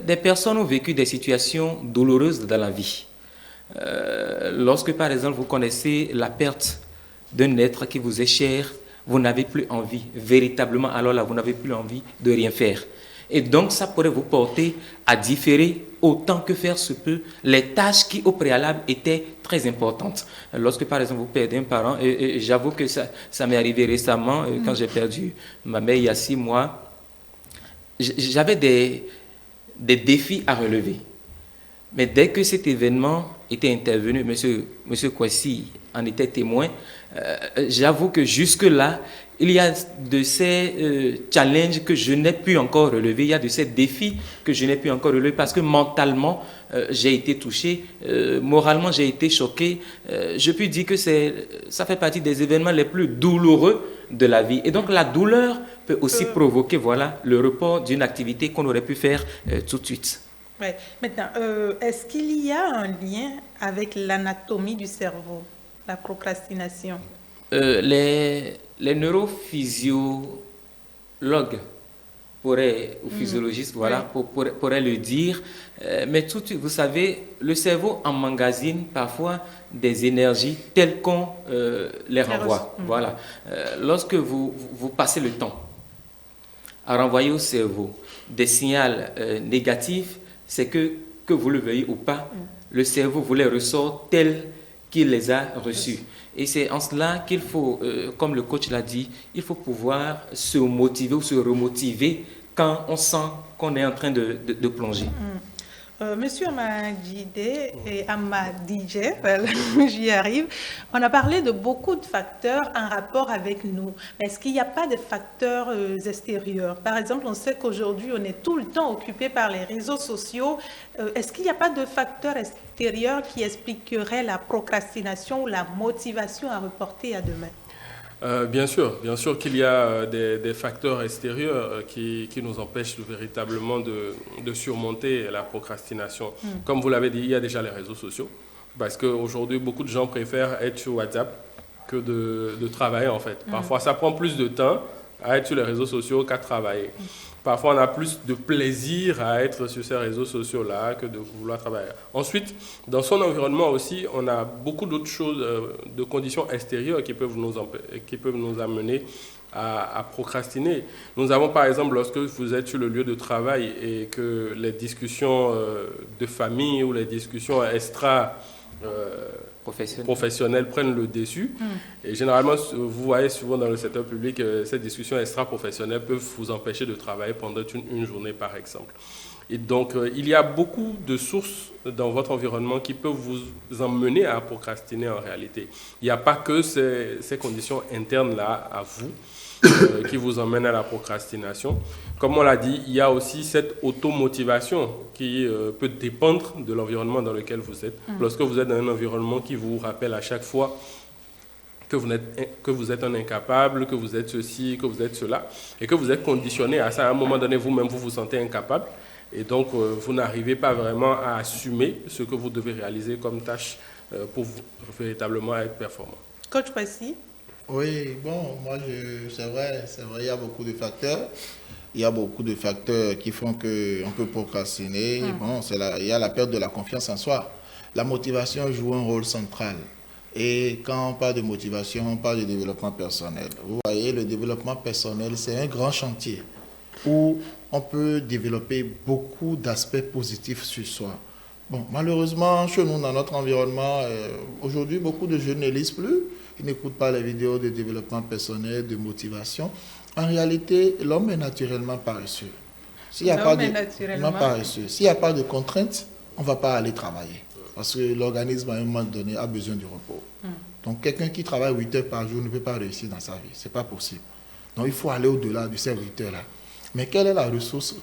des personnes ont vécu des situations douloureuses dans la vie. Lorsque, par exemple, vous connaissez la perte d'un être qui vous est cher, vous n'avez plus envie, véritablement, alors là, vous n'avez plus envie de rien faire. Et donc, ça pourrait vous porter à différer autant que faire se peut les tâches qui, au préalable, étaient très importantes. Lorsque, par exemple, vous perdez un parent, et j'avoue que ça m'est arrivé récemment, quand j'ai perdu ma mère il y a 6 mois, j'avais des défis à relever. Mais dès que cet événement était intervenu, monsieur Kwasi en était témoin, j'avoue que jusque-là, il y a de ces challenges que je n'ai pu encore relever, il y a de ces défis que je n'ai pu encore relever parce que mentalement, j'ai été touché, moralement, j'ai été choqué. Je peux dire que ça fait partie des événements les plus douloureux de la vie. Et donc, la douleur peut aussi provoquer le report d'une activité qu'on aurait pu faire tout de suite. Ouais. Maintenant, est-ce qu'il y a un lien avec l'anatomie du cerveau, la procrastination? Les neurophysiologues ou physiologistes, pourraient le dire, mais tout de suite, vous savez, le cerveau emmagasine parfois des énergies telles qu'on les renvoie. Voilà. Lorsque vous passez le temps à renvoyer au cerveau des signaux négatifs, c'est que vous le veuillez ou pas, le cerveau vous les ressort tels qu'il les a reçus. Et c'est en cela qu'il faut, comme le coach l'a dit, il faut pouvoir se motiver ou se remotiver quand on sent qu'on est en train de plonger. Monsieur Amadjide et Amadije, j'y arrive, on a parlé de beaucoup de facteurs en rapport avec nous. Mais est-ce qu'il n'y a pas de facteurs extérieurs? Par exemple, on sait qu'aujourd'hui, on est tout le temps occupé par les réseaux sociaux. Est-ce qu'il n'y a pas de facteurs extérieurs qui expliqueraient la procrastination ou la motivation à reporter à demain? Bien sûr qu'il y a des facteurs extérieurs qui nous empêchent véritablement de surmonter la procrastination. Comme vous l'avez dit, il y a déjà les réseaux sociaux, parce qu'aujourd'hui, beaucoup de gens préfèrent être sur WhatsApp que de travailler en fait. Parfois, ça prend plus de temps à être sur les réseaux sociaux qu'à travailler. Parfois, on a plus de plaisir à être sur ces réseaux sociaux-là que de vouloir travailler. Ensuite, dans son environnement aussi, on a beaucoup d'autres choses, de conditions extérieures qui peuvent nous amener à procrastiner. Nous avons par exemple, lorsque vous êtes sur le lieu de travail et que les discussions de famille ou les discussions extra professionnels prennent le dessus. Et généralement, vous voyez souvent dans le secteur public, ces discussions extra-professionnelles peuvent vous empêcher de travailler pendant une journée, par exemple. Et donc, il y a beaucoup de sources dans votre environnement qui peuvent vous emmener à procrastiner en réalité. Il n'y a pas que ces conditions internes-là à vous qui vous emmènent à la procrastination. Comme on l'a dit, il y a aussi cette automotivation qui peut dépendre de l'environnement dans lequel vous êtes. Lorsque vous êtes dans un environnement qui vous rappelle à chaque fois que vous êtes un incapable, que vous êtes ceci, que vous êtes cela, et que vous êtes conditionné à ça, à un moment donné, vous-même, vous vous sentez incapable. Et donc, vous n'arrivez pas vraiment à assumer ce que vous devez réaliser comme tâche pour véritablement être performant. Coach Passy. Oui, bon, moi, c'est vrai, il y a beaucoup de facteurs. Il y a beaucoup de facteurs qui font qu'on peut procrastiner. Bon, il y a la perte de la confiance en soi. La motivation joue un rôle central. Et quand on parle de motivation, on parle de développement personnel. Vous voyez, le développement personnel, c'est un grand chantier où on peut développer beaucoup d'aspects positifs sur soi. Bon, malheureusement, chez nous, dans notre environnement, aujourd'hui, beaucoup de jeunes ne lisent plus. Ils n'écoutent pas les vidéos de développement personnel, de motivation. En réalité, l'homme est naturellement paresseux. S'il n'y a pas de contraintes, on ne va pas aller travailler. Parce que l'organisme, à un moment donné, a besoin du repos. Donc, quelqu'un qui travaille 8 heures par jour ne peut pas réussir dans sa vie. Ce n'est pas possible. Donc, il faut aller au-delà de ces 8 heures-là. Mais quelle est la ressource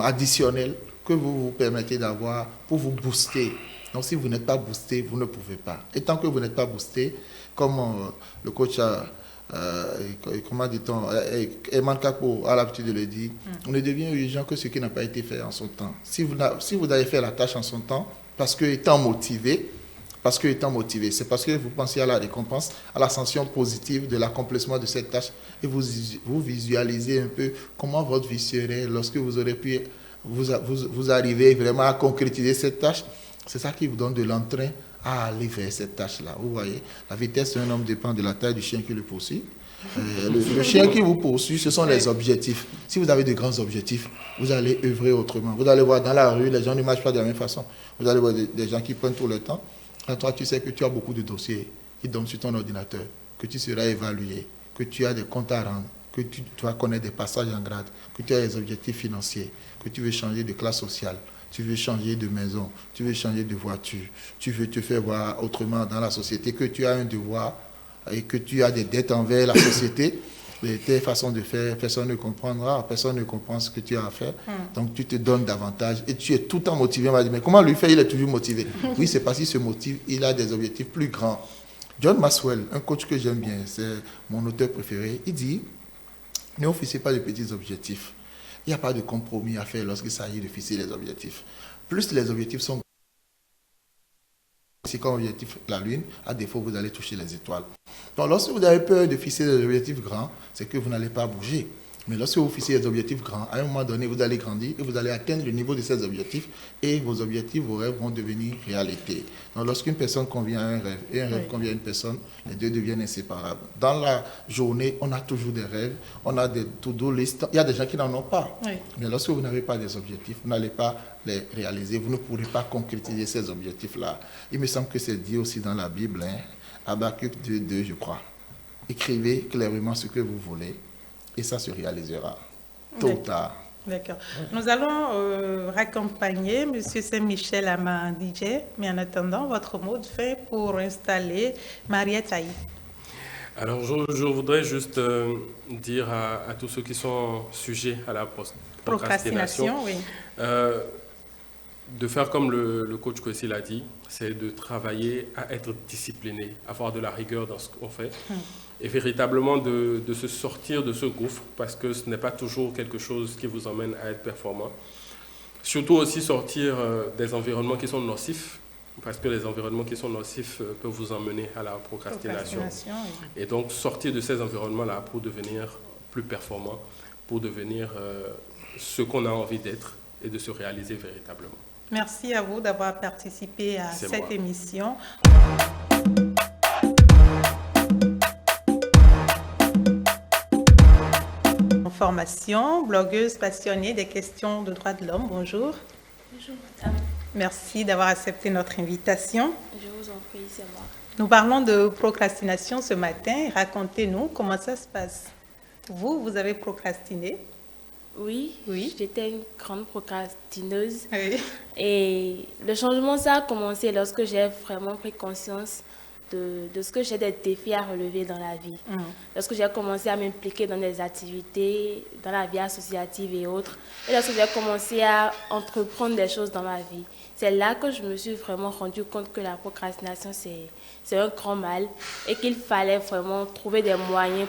additionnelle que vous vous permettez d'avoir pour vous booster? Donc, si vous n'êtes pas boosté, vous ne pouvez pas. Et tant que vous n'êtes pas boosté, comme le coach Eman Kapo a l'habitude de le dire, on ne devient urgent que ce qui n'a pas été fait en son temps. Si vous avez fait la tâche en son temps, parce que étant motivé, c'est parce que vous pensez à la récompense, à l'ascension positive de l'accomplissement de cette tâche, et vous visualisez un peu comment votre vie serait lorsque vous aurez pu vous arriver vraiment à concrétiser cette tâche. C'est ça qui vous donne de l'entrain à aller vers cette tâche-là. Vous voyez, la vitesse d'un homme dépend de la taille du chien qui le poursuit. Le chien qui vous poursuit, ce sont les objectifs. Si vous avez de grands objectifs, vous allez œuvrer autrement. Vous allez voir dans la rue, les gens ne marchent pas de la même façon. Vous allez voir des gens qui prennent tout le temps. Et toi, tu sais que tu as beaucoup de dossiers qui dorment sur ton ordinateur, que tu seras évalué, que tu as des comptes à rendre, que tu dois connaître des passages en grade, que tu as des objectifs financiers, que tu veux changer de classe sociale, tu veux changer de maison, tu veux changer de voiture, tu veux te faire voir autrement dans la société, que tu as un devoir et que tu as des dettes envers la société. Tes façons de faire, personne ne comprendra, personne ne comprend ce que tu as à faire. Donc tu te donnes davantage et tu es tout le temps motivé. On va dire, mais comment lui faire? Il est toujours motivé. Oui, c'est parce qu'il se motive, il a des objectifs plus grands. John Maxwell, un coach que j'aime bien, c'est mon auteur préféré, il dit, ne vous fixez pas de petits objectifs. Il n'y a pas de compromis à faire lorsqu'il s'agit de fixer les objectifs. Plus les objectifs sont... Si comme objectif la Lune, à défaut, vous allez toucher les étoiles. Donc, lorsque vous avez peur de fixer des objectifs grands, c'est que vous n'allez pas bouger. Mais lorsque vous fixez des objectifs grands, à un moment donné, vous allez grandir et vous allez atteindre le niveau de ces objectifs et vos objectifs, vos rêves vont devenir réalité. Donc, lorsqu'une personne convient à un rêve et un rêve convient à une personne, les deux deviennent inséparables. Dans la journée, on a toujours des rêves, on a des to-do list. Il y a des gens qui n'en ont pas. Oui. Mais lorsque vous n'avez pas des objectifs, vous n'allez pas les réaliser, vous ne pourrez pas concrétiser ces objectifs-là. Il me semble que c'est dit aussi dans la Bible, Habakkuk 2, je crois. Écrivez clairement ce que vous voulez. Et ça se réalisera tôt ou tard. D'accord. Nous allons raccompagner M. Saint-Michel à ma DJ, mais en attendant, votre mot de fin pour installer Mariette Aïe. Alors, je voudrais juste dire à tous ceux qui sont sujets à la procrastination, oui. De faire comme le coach Kwesi l'a dit, c'est de travailler à être discipliné, avoir de la rigueur dans ce qu'on fait. Et véritablement de se sortir de ce gouffre, parce que ce n'est pas toujours quelque chose qui vous emmène à être performant. Surtout aussi sortir des environnements qui sont nocifs, parce que les environnements qui sont nocifs peuvent vous emmener à la procrastination. Oui. Et donc sortir de ces environnements-là pour devenir plus performant, pour devenir ce qu'on a envie d'être et de se réaliser véritablement. Merci à vous d'avoir participé à cette émission. Formation, blogueuse passionnée des questions de droits de l'homme. Bonjour. Bonjour, madame. Merci d'avoir accepté notre invitation. Je vous en prie, c'est moi. Nous parlons de procrastination ce matin. Racontez-nous comment ça se passe. Vous avez procrastiné? Oui, j'étais une grande procrastineuse. Oui. Et le changement, ça a commencé lorsque j'ai vraiment pris conscience de ce que j'ai des défis à relever dans la vie. Lorsque j'ai commencé à m'impliquer dans des activités, dans la vie associative et autres, et lorsque j'ai commencé à entreprendre des choses dans ma vie, c'est là que je me suis vraiment rendu compte que la procrastination, c'est un grand mal et qu'il fallait vraiment trouver des moyens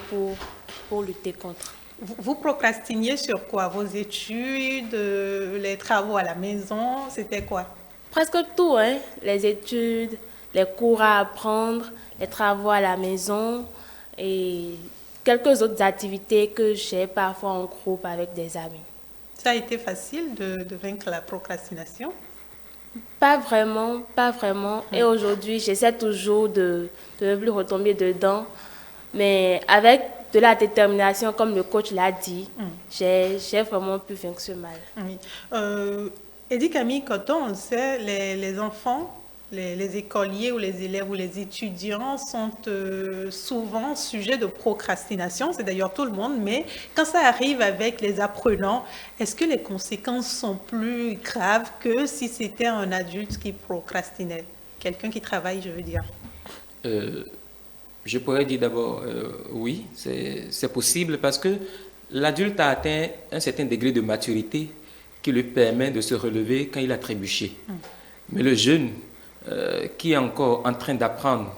pour lutter contre. Vous procrastiniez sur quoi? Vos études, les travaux à la maison, c'était quoi? Presque tout, hein? Les études, les cours à apprendre, les travaux à la maison et quelques autres activités que j'ai parfois en groupe avec des amis. Ça a été facile de vaincre la procrastination? Pas vraiment, pas vraiment. Et aujourd'hui, j'essaie toujours de ne plus retomber dedans. Mais avec de la détermination, comme le coach l'a dit, j'ai vraiment pu vaincre ce mal. Oui. Eddy Camille Cotton, on le sait, les enfants, les écoliers ou les élèves ou les étudiants sont souvent sujets de procrastination. C'est d'ailleurs tout le monde, mais quand ça arrive avec les apprenants, est-ce que les conséquences sont plus graves que si c'était un adulte qui procrastinait? Quelqu'un qui travaille, je veux dire. Je pourrais dire d'abord oui, c'est possible parce que l'adulte a atteint un certain degré de maturité qui lui permet de se relever quand il a trébuché. Mais le jeune qui est encore en train d'apprendre,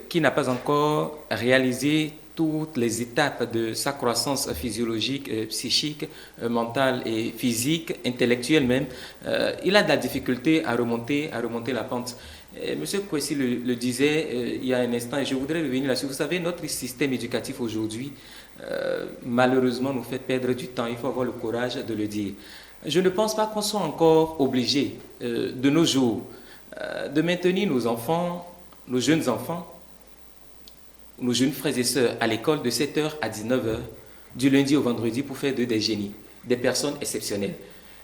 qui n'a pas encore réalisé toutes les étapes de sa croissance physiologique, psychique, mentale et physique, intellectuelle même, il a de la difficulté à remonter la pente. Monsieur Kwesi le disait il y a un instant, et je voudrais revenir là-dessus. Vous savez, notre système éducatif aujourd'hui, malheureusement, nous fait perdre du temps. Il faut avoir le courage de le dire. Je ne pense pas qu'on soit encore obligé, de nos jours, de maintenir nos enfants, nos jeunes enfants, nos jeunes frères et sœurs à l'école de 7h à 19h, du lundi au vendredi, pour faire d'eux des génies, des personnes exceptionnelles.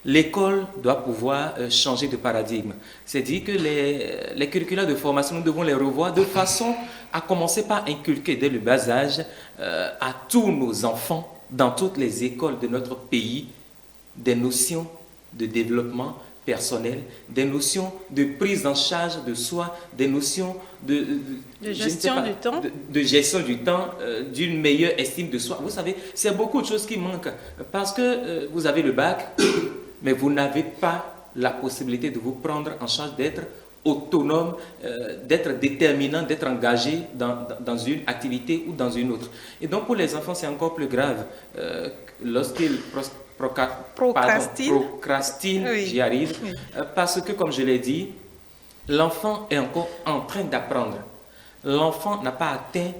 L'école doit pouvoir changer de paradigme. C'est-à-dire que les curricula de formation, nous devons les revoir de façon à commencer par inculquer dès le bas âge à tous nos enfants, dans toutes les écoles de notre pays, des notions de développement personnel, des notions de prise en charge de soi, des notions de gestion du temps, de gestion du temps, d'une meilleure estime de soi. Vous savez, c'est beaucoup de choses qui manquent parce que vous avez le bac, mais vous n'avez pas la possibilité de vous prendre en charge, d'être autonome, d'être déterminant, d'être engagé dans une activité ou dans une autre. Et donc pour les enfants, c'est encore plus grave lorsqu'ils procrastinent, oui. J'y arrive, oui. Parce que comme je l'ai dit, l'enfant est encore en train d'apprendre. L'enfant n'a pas atteint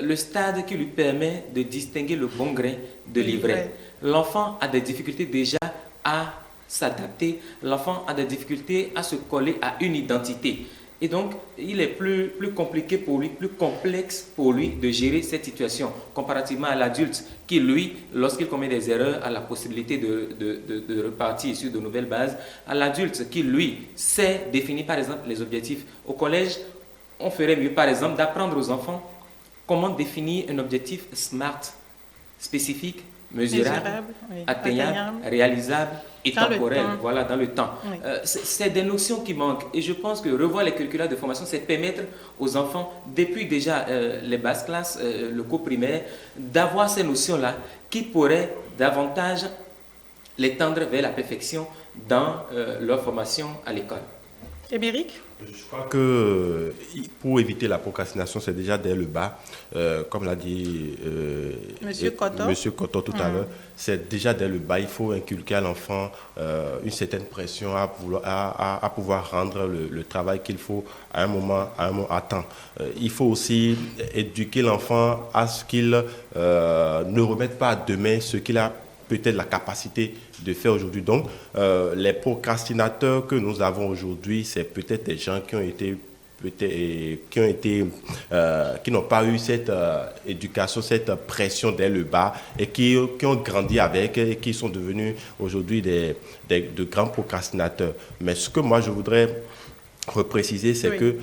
le stade qui lui permet de distinguer le bon grain de l'ivraie. L'enfant a des difficultés déjà à s'adapter, l'enfant a des difficultés à se coller à une identité. Et donc, il est plus compliqué pour lui, plus complexe pour lui de gérer cette situation, comparativement à l'adulte qui, lui, lorsqu'il commet des erreurs, a la possibilité de repartir sur de nouvelles bases. À l'adulte qui, lui, sait définir, par exemple, les objectifs. Au collège, on ferait mieux, par exemple, d'apprendre aux enfants comment définir un objectif SMART, spécifique, mesurable, oui. atteignable, réalisable et temporel, voilà, dans le temps. Oui. C'est des notions qui manquent et je pense que revoir les curricula de formation, c'est permettre aux enfants, depuis déjà les basses classes, le cours primaire, d'avoir ces notions-là qui pourraient davantage les tendre vers la perfection dans leur formation à l'école. Émeric ? Je crois que pour éviter la procrastination, c'est déjà dès le bas, comme l'a dit Monsieur Cotton tout à l'heure, c'est déjà dès le bas, il faut inculquer à l'enfant une certaine pression à pouvoir rendre le travail qu'il faut à un moment à temps. Il faut aussi éduquer l'enfant à ce qu'il ne remette pas à demain ce qu'il a peut-être la capacité de faire aujourd'hui. Donc, les procrastinateurs que nous avons aujourd'hui, c'est peut-être des gens qui ont été qui n'ont pas eu cette éducation, cette pression dès le bas et qui ont grandi avec et qui sont devenus aujourd'hui de grands procrastinateurs. Mais ce que moi je voudrais repréciser, c'est que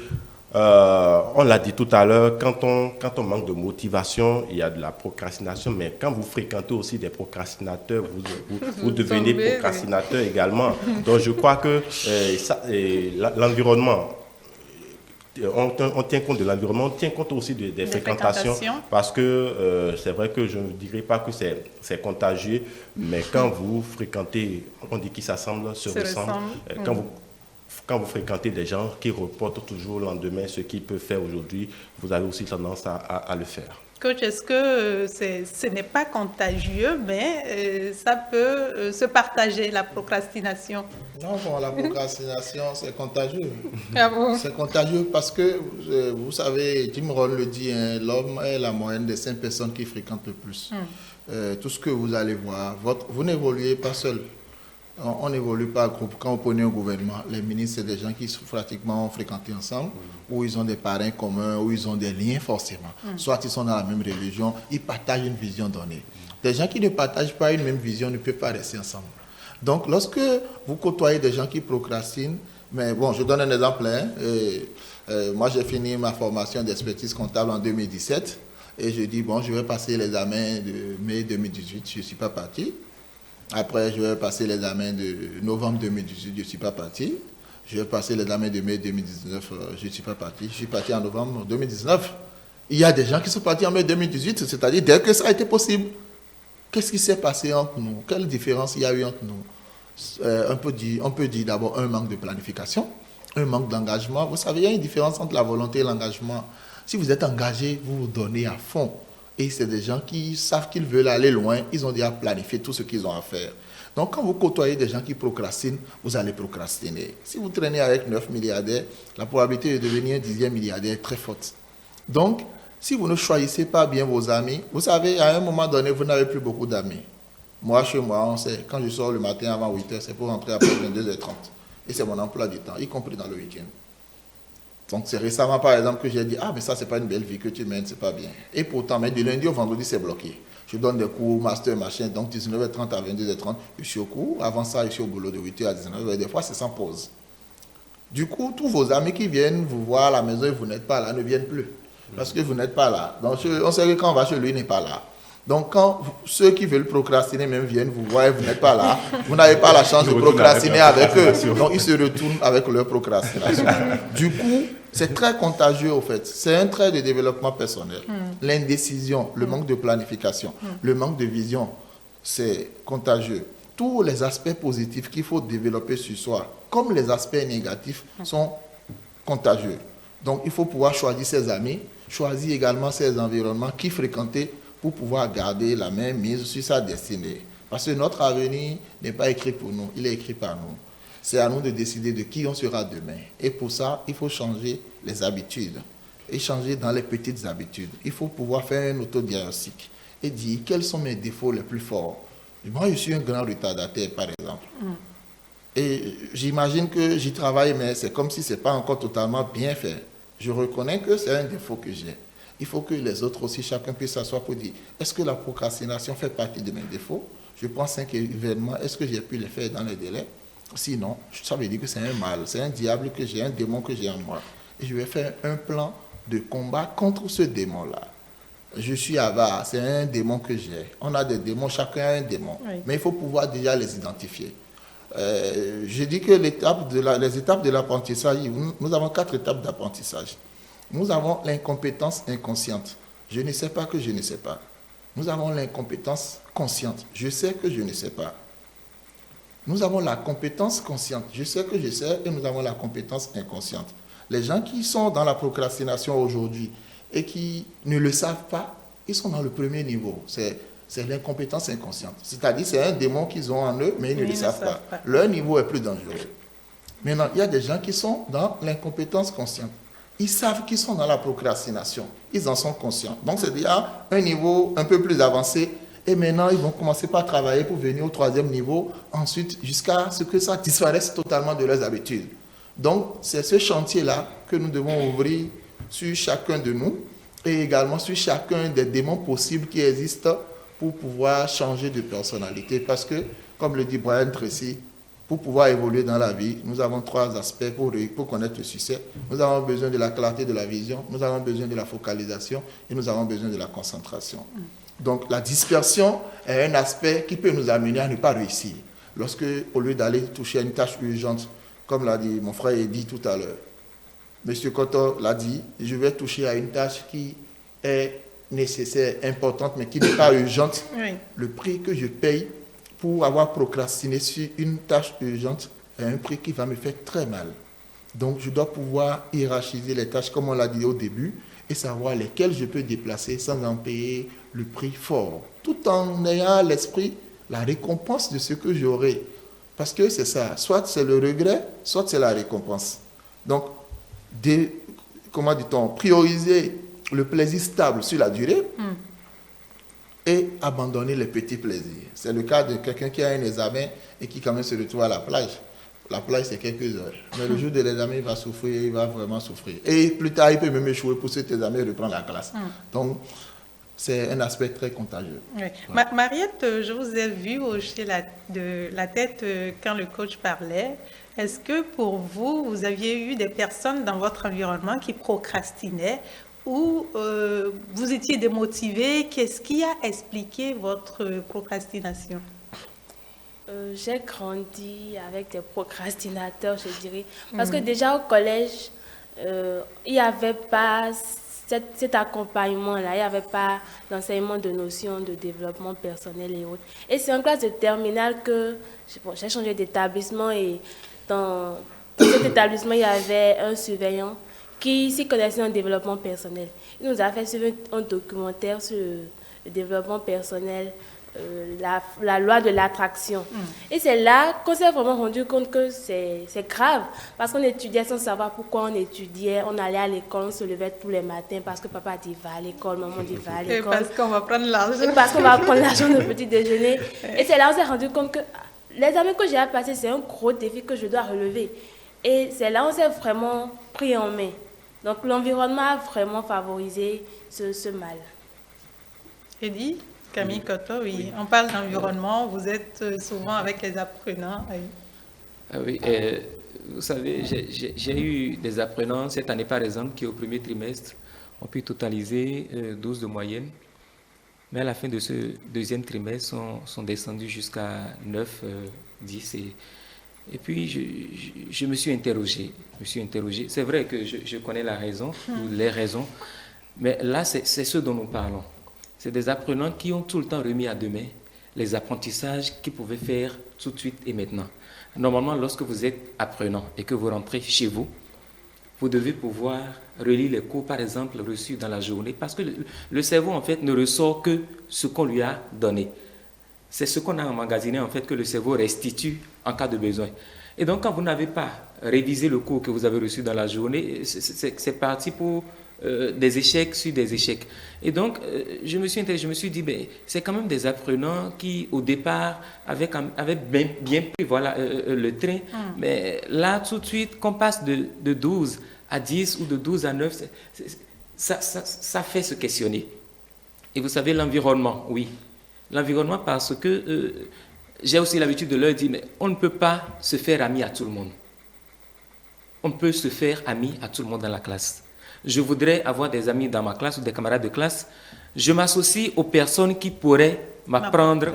on l'a dit tout à l'heure, quand on manque de motivation, il y a de la procrastination, mais quand vous fréquentez aussi des procrastinateurs, vous devenez procrastinateur également. Donc je crois que l'environnement, on tient compte de l'environnement, on tient compte aussi des fréquentations, parce que c'est vrai que je ne dirais pas que c'est contagieux, mais quand vous fréquentez, on dit qu'ils s'assemblent, se ressemblent, quand vous fréquentez des gens qui reportent toujours le lendemain ce qu'ils peuvent faire aujourd'hui, vous avez aussi tendance à le faire. Coach, est-ce que ce n'est pas contagieux, mais ça peut se partager, la procrastination? Non, bon, la procrastination, c'est contagieux. Ah bon? C'est contagieux parce que, vous savez, Jim Rohn le dit, hein, l'homme est la moyenne des 5 personnes qui fréquentent le plus. Tout ce que vous allez voir, vous n'évoluez pas seul. On n'évolue pas à groupe. Quand vous prenez un gouvernement, les ministres, c'est des gens qui sont pratiquement fréquentés ensemble, ou ils ont des parrains communs, ou ils ont des liens forcément. Soit ils sont dans la même religion, ils partagent une vision donnée. Des gens qui ne partagent pas une même vision ne peuvent pas rester ensemble. Donc, lorsque vous côtoyez des gens qui procrastinent, mais bon, je donne un exemple. Moi, j'ai fini ma formation d'expertise comptable en 2017, et je dis, bon, je vais passer l'examen de mai 2018, je ne suis pas parti. Après, je vais passer l'examen de novembre 2018, je ne suis pas parti. Je vais passer l'examen de mai 2019, je ne suis pas parti. Je suis parti en novembre 2019. Il y a des gens qui sont partis en mai 2018, c'est-à-dire dès que ça a été possible. Qu'est-ce qui s'est passé entre nous? Quelle différence il y a eu entre nous? On peut dire d'abord un manque de planification, un manque d'engagement. Vous savez, il y a une différence entre la volonté et l'engagement. Si vous êtes engagé, vous vous donnez à fond. Et c'est des gens qui savent qu'ils veulent aller loin, ils ont déjà planifié tout ce qu'ils ont à faire. Donc quand vous côtoyez des gens qui procrastinent, vous allez procrastiner. Si vous traînez avec 9 milliardaires, la probabilité de devenir un 10e milliardaire est très forte. Donc, si vous ne choisissez pas bien vos amis, vous savez, à un moment donné, vous n'avez plus beaucoup d'amis. Moi, chez moi, on sait, quand je sors le matin avant 8h, c'est pour rentrer après 22h30. Et c'est mon emploi du temps, y compris dans le week-end. Donc, c'est récemment, par exemple, que j'ai dit, ah, mais ça, c'est pas une belle vie que tu mènes, c'est pas bien. Et pourtant, mais du lundi au vendredi, c'est bloqué. Je donne des cours, master, machin, donc 19h30 à 22h30, je suis au cours. Avant ça, je suis au boulot de 8h à 19h, et des fois, c'est sans pause. Du coup, tous vos amis qui viennent vous voir à la maison et vous n'êtes pas là, ne viennent plus. Parce que vous n'êtes pas là. Donc, on sait que quand on va chez lui, il n'est pas là. Donc, quand ceux qui veulent procrastiner même viennent vous voir et vous n'êtes pas là, vous n'avez pas la chance de procrastiner avec eux. Donc, ils se retournent avec leur procrastination. Du coup, c'est très contagieux au fait. C'est un trait de développement personnel. L'indécision, le manque de planification, le manque de vision, c'est contagieux. Tous les aspects positifs qu'il faut développer sur soi, comme les aspects négatifs, sont contagieux. Donc, il faut pouvoir choisir ses amis, choisir également ses environnements qui fréquenter pour pouvoir garder la main mise sur sa destinée. Parce que notre avenir n'est pas écrit pour nous, il est écrit par nous. C'est à nous de décider de qui on sera demain. Et pour ça, il faut changer les habitudes. Et changer dans les petites habitudes. Il faut pouvoir faire un autodiagnostic et dire quels sont mes défauts les plus forts. Moi, je suis un grand retardataire, par exemple. Et j'imagine que j'y travaille, mais c'est comme si ce n'est pas encore totalement bien fait. Je reconnais que c'est un défaut que j'ai. Il faut que les autres aussi, chacun puisse s'asseoir pour dire, est-ce que la procrastination fait partie de mes défauts? Je prends 5 événements, est-ce que j'ai pu les faire dans les délais? Sinon, ça veut dire que c'est un mal, c'est un diable que j'ai, un démon que j'ai en moi. Et je vais faire un plan de combat contre ce démon-là. Je suis avare, c'est un démon que j'ai. On a des démons, chacun a un démon. Oui. Mais il faut pouvoir déjà les identifier. Je dis que les étapes de l'apprentissage, nous avons 4 étapes d'apprentissage. Nous avons l'incompétence inconsciente. Je ne sais pas que je ne sais pas. Nous avons l'incompétence consciente. Je sais que je ne sais pas. Nous avons la compétence consciente. Je sais que je sais et nous avons la compétence inconsciente. Les gens qui sont dans la procrastination aujourd'hui et qui ne le savent pas, ils sont dans le premier niveau. C'est l'incompétence inconsciente. C'est-à-dire c'est un démon qu'ils ont en eux, mais ils ne le savent pas. Leur niveau est plus dangereux. Maintenant, il y a des gens qui sont dans l'incompétence consciente. Ils savent qu'ils sont dans la procrastination. Ils en sont conscients. Donc, c'est déjà un niveau un peu plus avancé. Et maintenant, ils vont commencer par travailler pour venir au 3e niveau. Ensuite, jusqu'à ce que ça disparaisse totalement de leurs habitudes. Donc, c'est ce chantier-là que nous devons ouvrir sur chacun de nous et également sur chacun des démons possibles qui existent pour pouvoir changer de personnalité. Parce que, comme le dit Brian Tracy, pour pouvoir évoluer dans la vie, nous avons 3 aspects pour connaître le succès. Nous avons besoin de la clarté de la vision, nous avons besoin de la focalisation et nous avons besoin de la concentration. Donc, la dispersion est un aspect qui peut nous amener à ne pas réussir. Lorsque, au lieu d'aller toucher à une tâche urgente, comme l'a dit mon frère Eddy tout à l'heure, M. Koto l'a dit, je vais toucher à une tâche qui est nécessaire, importante, mais qui n'est pas urgente. Oui. Le prix que je paye pour avoir procrastiné sur une tâche urgente est un prix qui va me faire très mal. Donc, je dois pouvoir hiérarchiser les tâches, comme on l'a dit au début, et savoir lesquelles je peux déplacer sans en payer le prix fort, tout en ayant à l'esprit la récompense de ce que j'aurai. Parce que c'est ça, soit c'est le regret, soit c'est la récompense. Donc, comment dit-on, prioriser le plaisir stable sur la durée et abandonner les petits plaisirs. C'est le cas de quelqu'un qui a un examen et qui quand même se retrouve à la plage. La plage, c'est quelques heures. Mais le jour de l'examen, il va souffrir, il va vraiment souffrir. Et plus tard, il peut même échouer pour cet examen et reprendre la classe. Donc, c'est un aspect très contagieux. Oui. Ouais. Mariette, je vous ai vu hocher la tête quand le coach parlait. Est-ce que pour vous, vous aviez eu des personnes dans votre environnement qui procrastinaient ou vous étiez démotivé? Qu'est-ce qui a expliqué votre procrastination? J'ai grandi avec des procrastinateurs, je dirais. Parce que déjà au collège, il n'y avait pas cet accompagnement-là, il n'y avait pas d'enseignement de notions de développement personnel et autres. Et c'est en classe de terminale que j'ai changé d'établissement et dans cet établissement, il y avait un surveillant qui s'y connaissait en développement personnel. Il nous a fait suivre un documentaire sur le développement personnel, la loi de l'attraction. Et c'est là qu'on s'est vraiment rendu compte que c'est grave, parce qu'on étudiait sans savoir pourquoi on étudiait. On allait à l'école, on se levait tous les matins parce que papa dit va à l'école, maman dit va à l'école. Et parce qu'on va prendre l'argent. Et parce qu'on va prendre l'argent de petit déjeuner. Et c'est là qu'on s'est rendu compte que l'examen que j'ai à passer, c'est un gros défi que je dois relever. Et c'est là qu'on s'est vraiment pris en main. Donc l'environnement a vraiment favorisé ce mal. Eddy, Camille Koto, oui. On parle d'environnement, vous êtes souvent avec les apprenants. Oui, oui, vous savez, j'ai eu des apprenants cette année par exemple qui au premier trimestre ont pu totaliser 12 de moyenne, mais à la fin de ce deuxième trimestre sont descendus jusqu'à 9, 10 et puis je me suis interrogé. C'est vrai que je connais la raison, ou les raisons, mais là c'est ce dont nous parlons. C'est des apprenants qui ont tout le temps remis à demain les apprentissages qu'ils pouvaient faire tout de suite et maintenant. Normalement, lorsque vous êtes apprenant et que vous rentrez chez vous, vous devez pouvoir relire les cours, par exemple, reçus dans la journée, parce que le cerveau, en fait, ne ressort que ce qu'on lui a donné. C'est ce qu'on a emmagasiné, en fait, que le cerveau restitue en cas de besoin. Et donc, quand vous n'avez pas révisé le cours que vous avez reçu dans la journée, c'est parti pour des échecs sur des échecs. Et donc, je me suis dit, ben, c'est quand même des apprenants qui, au départ, avaient bien pris le train. Mais là, tout de suite, qu'on passe de 12 à 10 ou de 12 à 9, ça fait se questionner. Et vous savez, l'environnement, oui. L'environnement parce que j'ai aussi l'habitude de leur dire, mais on ne peut pas se faire ami à tout le monde. On peut se faire ami à tout le monde dans la classe. Je voudrais avoir des amis dans ma classe ou des camarades de classe. Je m'associe aux personnes qui pourraient m'apprendre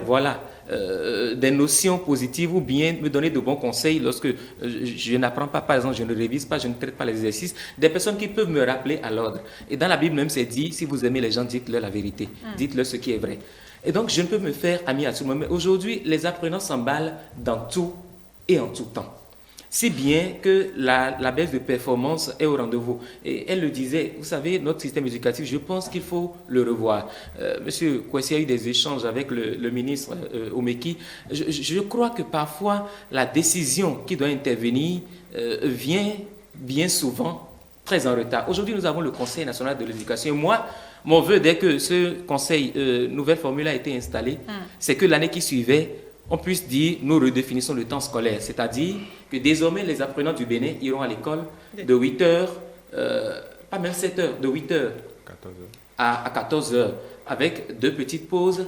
des notions positives ou bien me donner de bons conseils lorsque je n'apprends pas, par exemple, je ne révise pas, je ne traite pas les exercices. Des personnes qui peuvent me rappeler à l'ordre. Et dans la Bible même, c'est dit, si vous aimez les gens, dites-leur la vérité. Dites-leur ce qui est vrai. Et donc, je ne peux me faire ami à tout le monde. Mais aujourd'hui, les apprenants s'emballent dans tout et en tout temps. Si bien que la baisse de performance est au rendez-vous. Et elle le disait, vous savez, notre système éducatif, je pense qu'il faut le revoir. Monsieur Kwesi a eu des échanges avec le ministre Omeki. Je crois que parfois, la décision qui doit intervenir vient bien souvent très en retard. Aujourd'hui, nous avons le Conseil national de l'éducation. Et moi, mon vœu, dès que ce conseil, nouvelle formule a été installée, c'est que l'année qui suivait, on puisse dire, nous redéfinissons le temps scolaire. C'est-à-dire que désormais, les apprenants du Bénin iront à l'école de 8 heures, pas même 7 heures, de 8 heures à 14 heures, avec 2 petites pauses.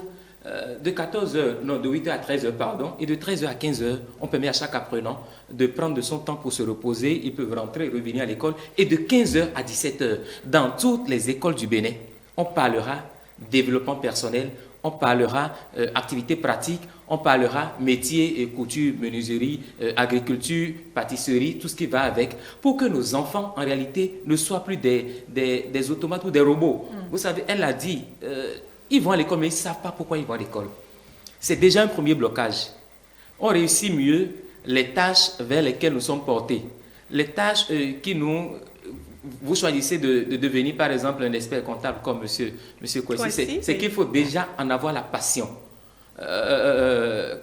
De 14 heures, non, de 8 heures à 13 heures, pardon, et de 13 heures à 15 heures, on permet à chaque apprenant de prendre de son temps pour se reposer. Ils peuvent rentrer et revenir à l'école. Et de 15 heures à 17 heures, dans toutes les écoles du Bénin, on parlera développement personnel, on parlera activités pratiques, on parlera métier et couture, menuiserie, agriculture, pâtisserie, tout ce qui va avec, pour que nos enfants, en réalité, ne soient plus des automates ou des robots. Vous savez, elle a dit, ils vont à l'école, mais ils ne savent pas pourquoi ils vont à l'école. C'est déjà un premier blocage. On réussit mieux les tâches vers lesquelles nous sommes portés. Les tâches vous choisissez de devenir, par exemple, un expert comptable comme monsieur Kwesi, c'est qu'il faut déjà en avoir la passion.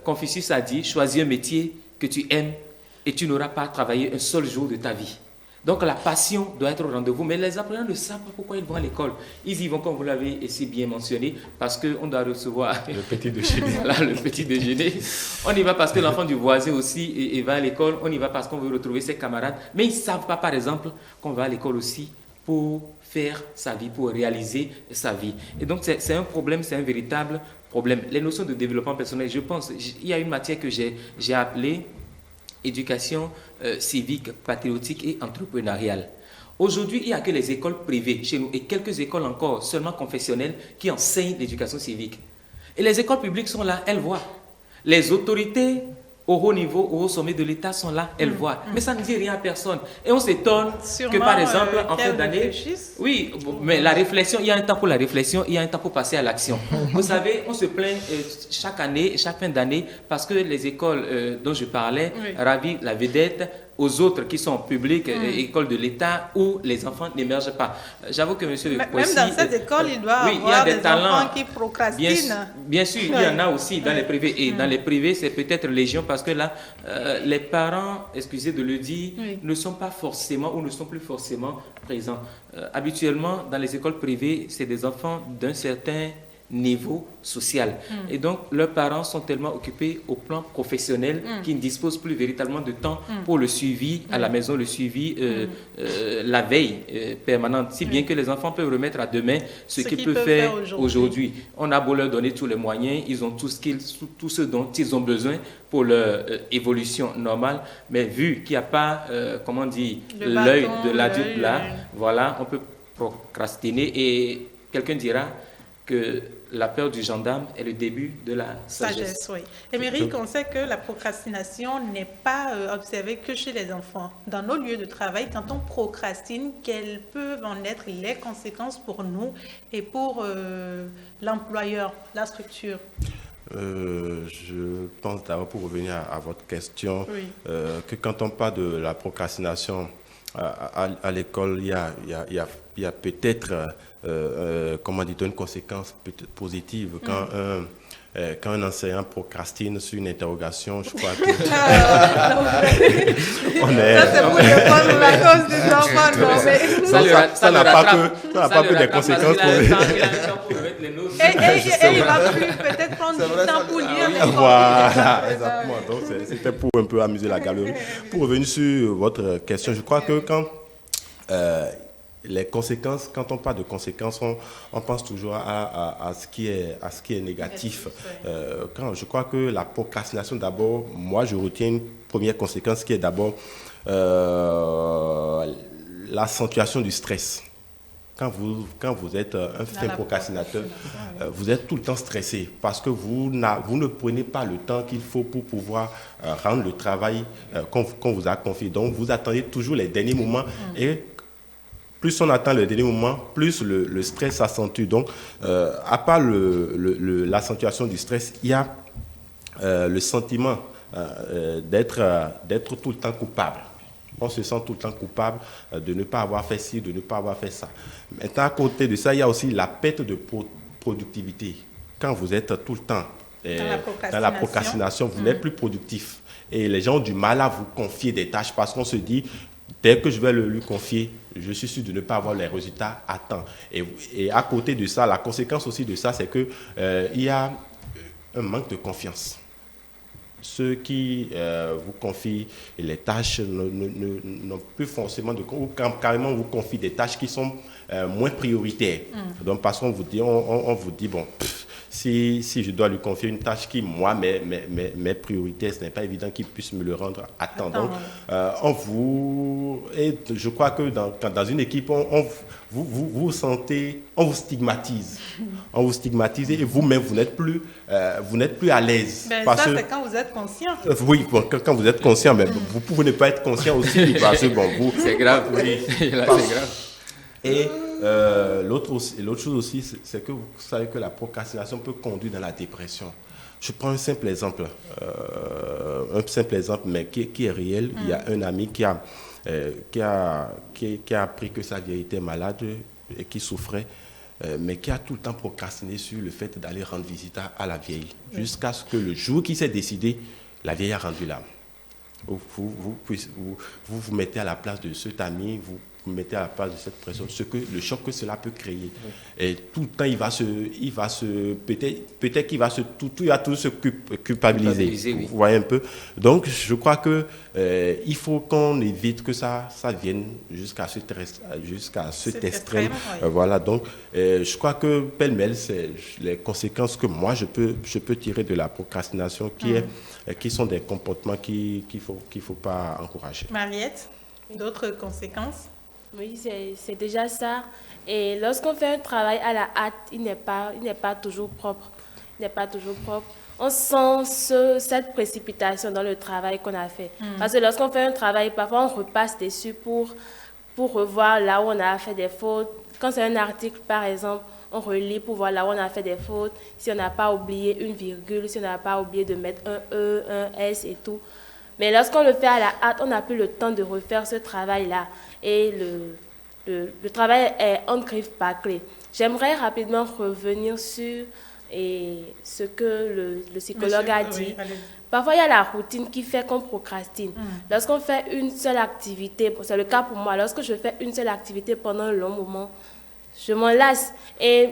Confucius a dit, choisis un métier que tu aimes et tu n'auras pas travaillé un seul jour de ta vie. Donc la passion doit être au rendez-vous, mais les apprenants ne savent pas pourquoi ils vont à l'école. Ils y vont, comme vous l'avez si bien mentionné, parce qu'on doit recevoir le petit déjeuner. Voilà, le petit déjeuner. On y va parce que l'enfant du voisin aussi va à l'école. On y va parce qu'on veut retrouver ses camarades. Mais ils ne savent pas, par exemple, qu'on va à l'école aussi pour faire sa vie, pour réaliser sa vie. Et donc c'est un problème, c'est un véritable problème. Les notions de développement personnel, je pense, il y a une matière que j'ai appelée éducation civique, patriotique et entrepreneuriale. Aujourd'hui, il n'y a que les écoles privées chez nous et quelques écoles encore, seulement confessionnelles, qui enseignent l'éducation civique. Et les écoles publiques sont là, elles voient. Les autorités au haut niveau, au haut sommet de l'État sont là, elles voient. Mais ça ne dit rien à personne. Et on s'étonne que, par exemple, en fin d'année... Oui, mais la réflexion, il y a un temps pour la réflexion, il y a un temps pour passer à l'action. Vous savez, on se plaint chaque année, chaque fin d'année, parce que les écoles dont je parlais ravivent la vedette aux autres qui sont publiques, écoles de l'État, où les enfants n'émergent pas. J'avoue que monsieur Kwesi, même dans cette école, il doit oui, avoir il y a des talents enfants qui procrastinent. Bien sûr, il y en a aussi dans les privés. Et dans les privés, c'est peut-être légion parce que là, les parents, excusez de le dire, ne sont pas forcément ou ne sont plus forcément présents. Habituellement, dans les écoles privées, c'est des enfants d'un certain niveau social. Et donc, leurs parents sont tellement occupés au plan professionnel qu'ils ne disposent plus véritablement de temps pour le suivi à la maison, le suivi, la veille permanente. Si bien que les enfants peuvent remettre à demain ce qu'ils peuvent faire aujourd'hui. On a beau leur donner tous les moyens, ils ont tout ce dont ils ont besoin pour leur évolution normale, mais vu qu'il n'y a pas, comment dire, l'œil de l'adulte là, voilà, on peut procrastiner et quelqu'un dira que la peur du gendarme est le début de la sagesse. Oui. Émeric, on sait que la procrastination n'est pas observée que chez les enfants. Dans nos lieux de travail, quand on procrastine, quelles peuvent en être les conséquences pour nous et pour l'employeur, la structure? Je pense d'abord, pour revenir à votre question, que quand on parle de la procrastination à l'école, il y a peut-être comment dire, une conséquence peut-être positive quand un enseignant procrastine sur une interrogation. Je crois que ça c'est pour répondre la cause des enfants. Ça n'a pas que des conséquences et il va plus peut-être prendre du temps pour lire. Voilà, exactement. Donc c'était pour un peu amuser la galerie. Pour revenir sur votre question, je crois que quand les conséquences, quand on parle de conséquences, on pense toujours à ce qui est négatif. Je crois que la procrastination, d'abord, moi je retiens une première conséquence qui est d'abord l'accentuation du stress. Quand vous êtes un fin procrastinateur, vous êtes tout le temps stressé parce que vous ne prenez pas le temps qu'il faut pour pouvoir rendre le travail qu'on vous a confié. Donc vous attendez toujours les derniers moments et plus on attend le dernier moment, plus le stress s'accentue. Donc, à part l'accentuation du stress, il y a le sentiment d'être tout le temps coupable. On se sent tout le temps coupable de ne pas avoir fait ci, de ne pas avoir fait ça. Maintenant, à côté de ça, il y a aussi la perte de productivité. Quand vous êtes tout le temps dans la procrastination, vous n'êtes plus productif. Et les gens ont du mal à vous confier des tâches parce qu'on se dit, dès que je vais lui confier, je suis sûr de ne pas avoir les résultats à temps. Et à côté de ça, la conséquence aussi de ça, c'est qu'il y a un manque de confiance. ceux qui vous confient les tâches n'ont plus forcément de... ou carrément vous confient des tâches qui sont moins prioritaires. Donc, parce qu'on vous dit, on vous dit, bon, si je dois lui confier une tâche qui, moi, mes priorités, ce n'est pas évident qu'il puisse me le rendre à temps. Donc, et je crois que dans une équipe, vous sentez, on vous stigmatise. On vous stigmatise et vous-même, vous n'êtes plus à l'aise. Ça, c'est quand vous êtes conscient. Oui, quand vous êtes conscient, mais vous pouvez ne pas être conscient aussi. Parce que, bon, c'est grave. Oui, c'est grave. Et l'autre chose aussi, c'est que vous savez que la procrastination peut conduire dans la dépression. Je prends un simple exemple, mais qui est réel. Il y a un ami qui a appris que sa vieille était malade et qui souffrait, mais qui a tout le temps procrastiné sur le fait d'aller rendre visite à la vieille, jusqu'à ce que le jour qu'il s'est décidé, la vieille a rendu l'âme. Vous mettez à la place de cet ami, vous mettez à la place de cette pression, le choc que cela peut créer. Et tout le temps, peut-être qu'il va se culpabiliser. Oui. Vous voyez un peu. Donc, je crois que il faut qu'on évite que ça vienne jusqu'à cet extrême. Voilà. Donc, je crois que pêle-mêle, c'est les conséquences que moi je peux tirer de la procrastination, qui sont des comportements qu'il faut pas encourager. Mariette, d'autres conséquences? Oui, c'est déjà ça. Et lorsqu'on fait un travail à la hâte, il n'est pas toujours propre. On sent cette précipitation dans le travail qu'on a fait. Parce que lorsqu'on fait un travail, parfois on repasse dessus pour revoir là où on a fait des fautes. Quand c'est un article, par exemple, on relit pour voir là où on a fait des fautes, si on n'a pas oublié une virgule, si on n'a pas oublié de mettre un E, un S et tout. Mais lorsqu'on le fait à la hâte, on n'a plus le temps de refaire ce travail-là. Et le travail est en griffe bâclée. J'aimerais rapidement revenir sur ce que le psychologue a dit. Parfois, il y a la routine qui fait qu'on procrastine. Lorsqu'on fait une seule activité, c'est le cas pour moi, lorsque je fais une seule activité pendant un long moment, je m'en lasse et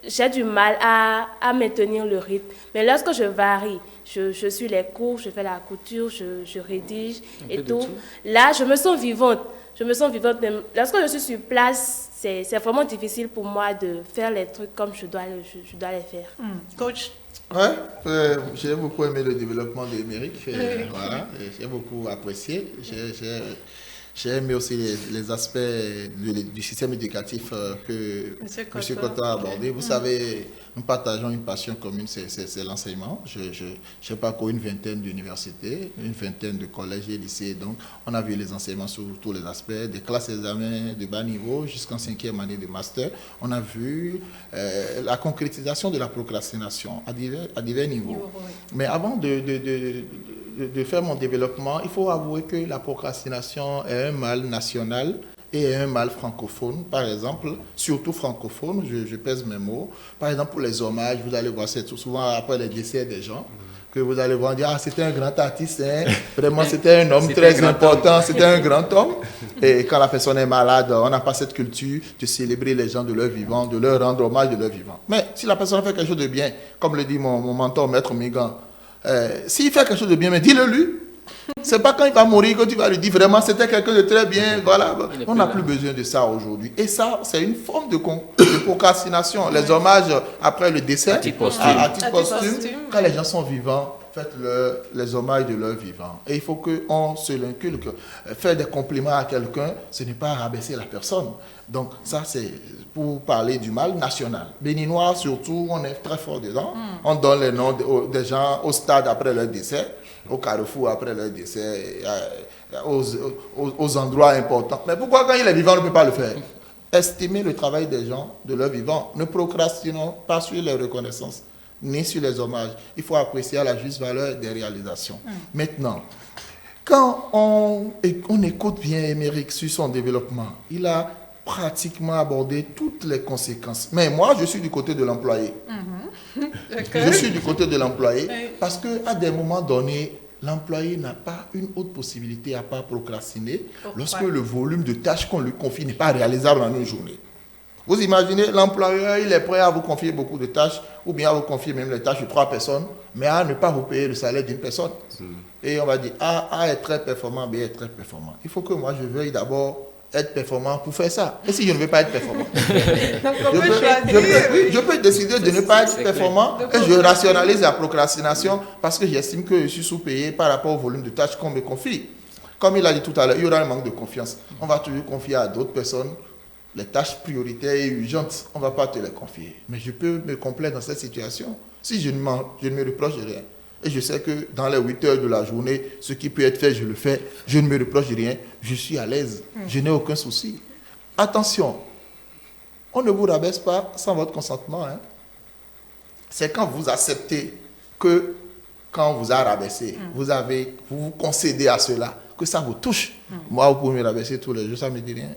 j'ai du mal à maintenir le rythme. Mais lorsque je varie, je suis les cours, je fais la couture, je rédige et tout. Là, je me sens vivante. Mais lorsque je suis sur place, c'est vraiment difficile pour moi de faire les trucs comme je dois les faire. Coach? Ouais, j'ai beaucoup aimé le développement d'Émeric. Voilà, j'ai beaucoup apprécié. J'ai aimé aussi les aspects du système éducatif que M. Cotton a abordé. Vous savez, nous partageons une passion commune, c'est l'enseignement. J'ai parcouru une vingtaine d'universités, une vingtaine de collèges et lycées. Donc, on a vu les enseignements sous tous les aspects, des classes d'examen de bas niveau jusqu'en 5e année de master. On a vu la concrétisation de la procrastination à divers niveaux. Mais avant de faire mon développement, il faut avouer que la procrastination est un mal national et un mal francophone, par exemple, surtout francophone, je pèse mes mots. Par exemple, pour les hommages, vous allez voir, c'est souvent après les décès des gens, que vous allez voir dire, c'était un grand artiste, hein. Vraiment c'était un homme très important, c'était un grand homme. Et quand la personne est malade, on n'a pas cette culture de célébrer les gens de leur vivant, de leur rendre hommage de leur vivant. Mais si la personne fait quelque chose de bien, comme le dit mon mentor, Maître Migan, s'il fait quelque chose de bien, mais dis-le lui. C'est pas quand il va mourir que tu vas lui dire vraiment c'était quelqu'un de très bien. Voilà. On n'a plus besoin de ça aujourd'hui. Et ça, c'est une forme de procrastination. Les hommages après le décès, à titre posthume, quand les gens sont vivants, faites-leur les hommages de leur vivant. Et il faut qu'on se l'inculque. Faire des compliments à quelqu'un, ce n'est pas rabaisser la personne. Donc ça, c'est pour parler du mal national. Béninois, surtout, on est très fort dedans. On donne les noms des gens au stade après leur décès, au carrefour après leur décès, aux endroits importants. Mais pourquoi quand il est vivant, on ne peut pas le faire? Estimez le travail des gens de leur vivant. Ne procrastinons pas sur les reconnaissances, ni sur les hommages. Il faut apprécier à la juste valeur des réalisations. Maintenant, quand on écoute bien Émeric sur son développement, il a pratiquement abordé toutes les conséquences. Mais moi, je suis du côté de l'employé. Je suis du côté de l'employé parce qu'à des moments donnés, l'employé n'a pas une autre possibilité à part procrastiner lorsque le volume de tâches qu'on lui confie n'est pas réalisable en une journée. Vous imaginez, l'employeur, il est prêt à vous confier beaucoup de tâches, ou bien à vous confier même les tâches de 3 personnes, mais à ne pas vous payer le salaire d'une personne. Et on va dire, A est très performant, B est très performant. Il faut que moi, je veuille d'abord être performant pour faire ça. Et si je ne veux pas être performant, je peux décider de ne pas être performant et je rationalise la procrastination parce que j'estime que je suis sous-payé par rapport au volume de tâches qu'on me confie. Comme il a dit tout à l'heure, il y aura un manque de confiance. On va toujours confier à d'autres personnes les tâches prioritaires et urgentes. On ne va pas te les confier. Mais je peux me complaire dans cette situation. Si je ne me reproche de rien. Et je sais que dans les 8 heures de la journée, ce qui peut être fait, je le fais. Je ne me reproche de rien. Je suis à l'aise. Je n'ai aucun souci. Attention, on ne vous rabaisse pas sans votre consentement. Hein. C'est quand vous acceptez que, quand on vous a rabaissé, vous vous concédez à cela, que ça vous touche. Moi, vous pouvez me rabaisser tous les jours, ça ne me dit rien.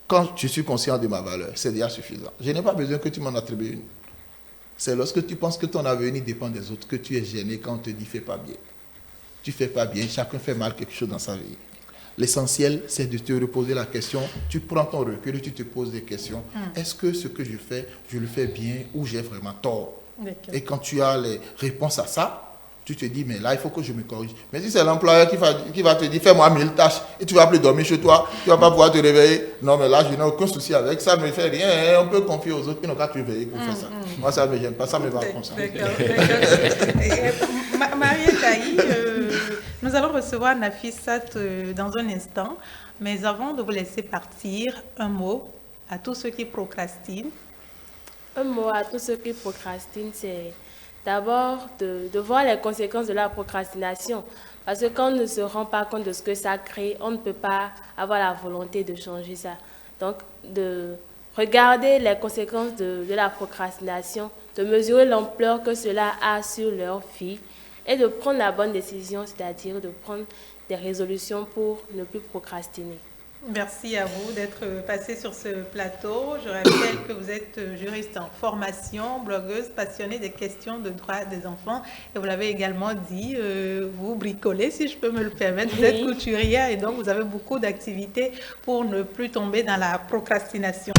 Quand je suis conscient de ma valeur, c'est déjà suffisant. Je n'ai pas besoin que tu m'en attribues une. C'est lorsque tu penses que ton avenir dépend des autres que tu es gêné quand on te dit « fais pas bien ». Tu ne fais pas bien, chacun fait mal quelque chose dans sa vie. L'essentiel, c'est de te reposer la question. Tu prends ton recul et tu te poses des questions. Est-ce que ce que je fais, je le fais bien ou j'ai vraiment tort? Et quand tu as les réponses à ça, tu te dis, mais là, il faut que je me corrige. Mais si c'est l'employeur qui va te dire, fais-moi 1000 tâches, et tu ne vas plus dormir chez toi, tu ne vas pas pouvoir te réveiller. Non, mais là, je n'ai aucun souci avec ça, ne me fait rien. On peut confier aux autres, ils n'ont qu'à te réveiller pour faire ça. Moi, ça ne me gêne pas, ça me va comme ça. Marietaï, nous allons recevoir Nafissat dans un instant, mais avant de vous laisser partir, un mot à tous ceux qui procrastinent. Un mot à tous ceux qui procrastinent, c'est d'abord de voir les conséquences de la procrastination. Parce que quand on ne se rend pas compte de ce que ça crée, on ne peut pas avoir la volonté de changer ça. Donc, de regarder les conséquences de la procrastination, de mesurer l'ampleur que cela a sur leur vie et de prendre la bonne décision, c'est-à-dire de prendre des résolutions pour ne plus procrastiner. Merci à vous d'être passé sur ce plateau. Je rappelle que vous êtes juriste en formation, blogueuse passionnée des questions de droits des enfants. Et vous l'avez également dit, vous bricolez, si je peux me le permettre. Vous êtes couturière et donc vous avez beaucoup d'activités pour ne plus tomber dans la procrastination.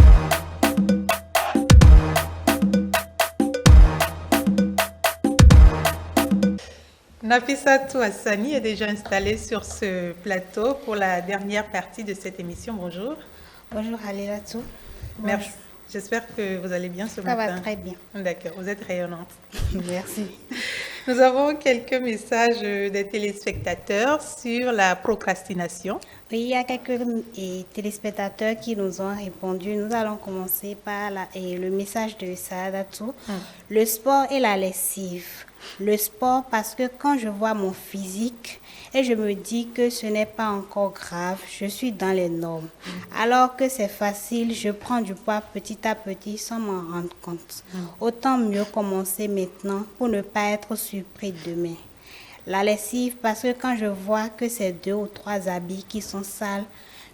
Nafissatou Hassani est déjà installée sur ce plateau pour la dernière partie de cette émission. Bonjour. Bonjour Alilatou. Merci. J'espère que vous allez bien ce matin. Ça va très bien. D'accord, vous êtes rayonnante. Merci. Nous avons quelques messages des téléspectateurs sur la procrastination. Oui, il y a quelques téléspectateurs qui nous ont répondu. Nous allons commencer par le message de Saadatou. Le sport et la lessive. Le sport parce que quand je vois mon physique et je me dis que ce n'est pas encore grave, je suis dans les normes. Alors que c'est facile, je prends du poids petit à petit sans m'en rendre compte. Autant mieux commencer maintenant pour ne pas être surpris demain. La lessive parce que quand je vois que c'est 2 ou 3 habits qui sont sales,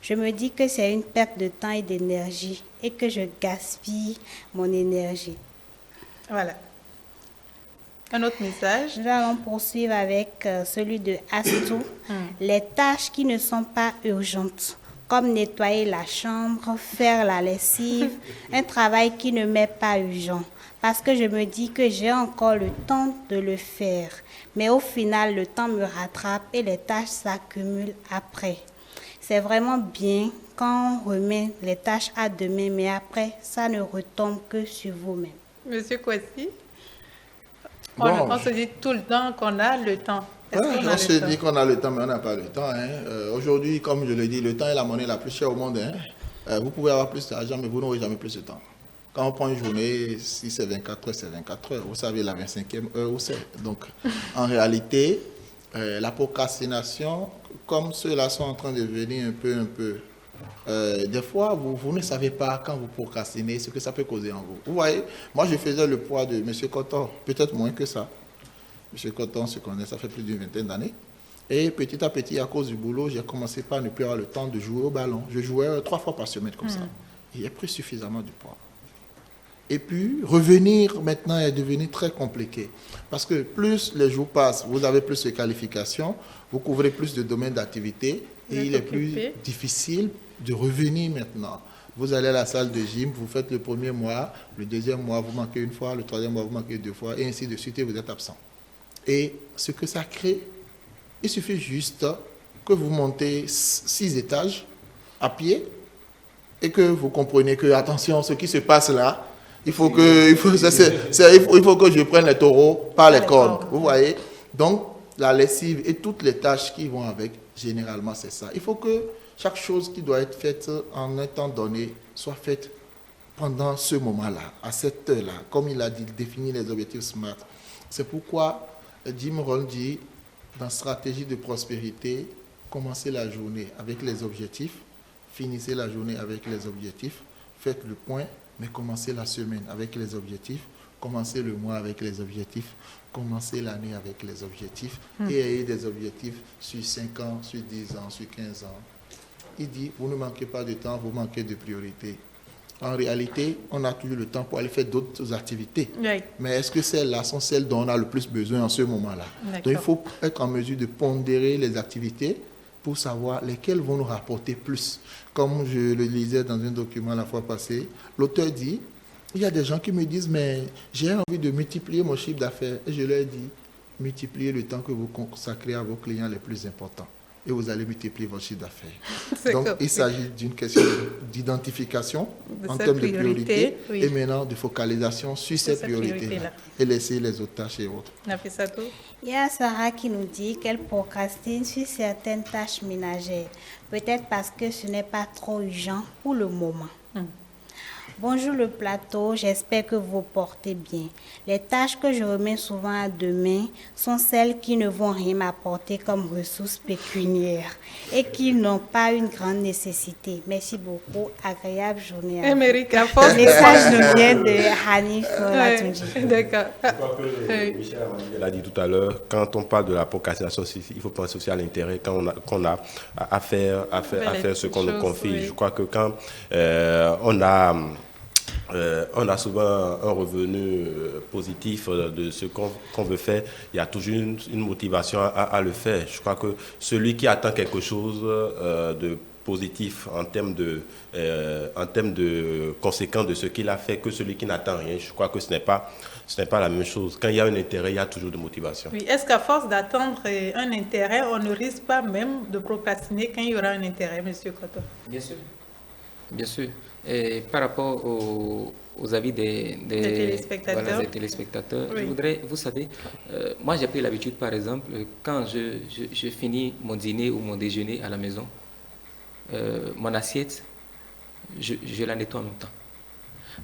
je me dis que c'est une perte de temps et d'énergie et que je gaspille mon énergie. Voilà. Un autre message. Nous allons poursuivre avec celui de Astou. Les tâches qui ne sont pas urgentes, comme nettoyer la chambre, faire la lessive, un travail qui ne m'est pas urgent. Parce que je me dis que j'ai encore le temps de le faire. Mais au final, le temps me rattrape et les tâches s'accumulent après. C'est vraiment bien quand on remet les tâches à demain, mais après, ça ne retombe que sur vous-même. Monsieur Kwasi? On se dit tout le temps qu'on a le temps. On se dit qu'on a le temps, mais on n'a pas le temps. Aujourd'hui, comme je le dis, le temps est la monnaie la plus chère au monde. Vous pouvez avoir plus d'argent, mais vous n'aurez jamais plus de temps. Quand on prend une journée, si c'est 24 heures, c'est 24 heures. Vous savez, la 25e heure où c'est. Donc, en réalité, la procrastination, comme ceux-là sont en train de venir un peu, des fois, vous ne savez pas quand vous procrastinez ce que ça peut causer en vous. Vous voyez, moi je faisais le poids de M. Coton, peut-être moins que ça. M. Coton se connaît, ça fait plus d'une vingtaine d'années. Et petit à petit, à cause du boulot, j'ai commencé par ne plus avoir le temps de jouer au ballon. Je jouais 3 fois par semaine comme ça. Et j'ai pris suffisamment de poids. Et puis, revenir maintenant est devenu très compliqué. Parce que plus les jours passent, vous avez plus de qualifications, vous couvrez plus de domaines d'activité et il est plus difficile de revenir maintenant. Vous allez à la salle de gym, vous faites le premier mois, le deuxième mois, vous manquez une fois, le troisième mois, vous manquez 2 fois, et ainsi de suite, et vous êtes absent. Et ce que ça crée, il suffit juste que vous montez 6 étages à pied et que vous compreniez que, attention, ce qui se passe là, il faut que je prenne les taureaux par les cornes. Vous voyez? Donc, la lessive et toutes les tâches qui vont avec, généralement, c'est ça. Il faut que chaque chose qui doit être faite en un temps donné soit faite pendant ce moment-là, à cette heure-là. Comme il a dit, définir les objectifs SMART. C'est pourquoi Jim Rohn dit, dans stratégie de prospérité, commencez la journée avec les objectifs, finissez la journée avec les objectifs, faites le point, mais commencez la semaine avec les objectifs, commencez le mois avec les objectifs, commencez l'année avec les objectifs, et ayez des objectifs sur 5 ans, sur 10 ans, sur 15 ans. Il dit, vous ne manquez pas de temps, vous manquez de priorité. En réalité, on a toujours le temps pour aller faire d'autres activités. Oui. Mais est-ce que celles-là sont celles dont on a le plus besoin en ce moment-là? Donc, il faut être en mesure de pondérer les activités pour savoir lesquelles vont nous rapporter plus. Comme je le lisais dans un document la fois passée, l'auteur dit, il y a des gens qui me disent, mais j'ai envie de multiplier mon chiffre d'affaires. Et je leur dis, multipliez le temps que vous consacrez à vos clients les plus importants. Et vous allez multiplier votre chiffre d'affaires. Donc, il s'agit d'une question d'identification en termes de priorité et maintenant de focalisation sur ces priorités-là et laisser les autres tâches et autres. Il y a Sarah qui nous dit qu'elle procrastine sur certaines tâches ménagères, peut-être parce que ce n'est pas trop urgent pour le moment. Bonjour le plateau, j'espère que vous portez bien. Les tâches que je remets souvent à demain sont celles qui ne vont rien m'apporter comme ressources pécuniaires et qui n'ont pas une grande nécessité. Merci beaucoup, agréable journée à vous. Le message nous vient de Hanif Latunji. D'accord. Michel l'a dit tout à l'heure, quand on parle de la procrastination, il faut penser aussi à l'intérêt quand on a à faire ce qu'on nous confie. Oui. Je crois que quand on a souvent un revenu positif de ce qu'on veut faire. Il y a toujours une motivation à le faire. Je crois que celui qui attend quelque chose de positif en termes de conséquences de ce qu'il a fait que celui qui n'attend rien, je crois que ce n'est pas la même chose. Quand il y a un intérêt, il y a toujours de motivation. Oui. Est-ce qu'à force d'attendre un intérêt, on ne risque pas même de procrastiner quand il y aura un intérêt, M. Koto? Bien sûr. Bien sûr. Et par rapport aux avis des téléspectateurs, oui. Je voudrais, vous savez, moi j'ai pris l'habitude, par exemple, quand je finis mon dîner ou mon déjeuner à la maison, mon assiette, je la nettoie en même temps.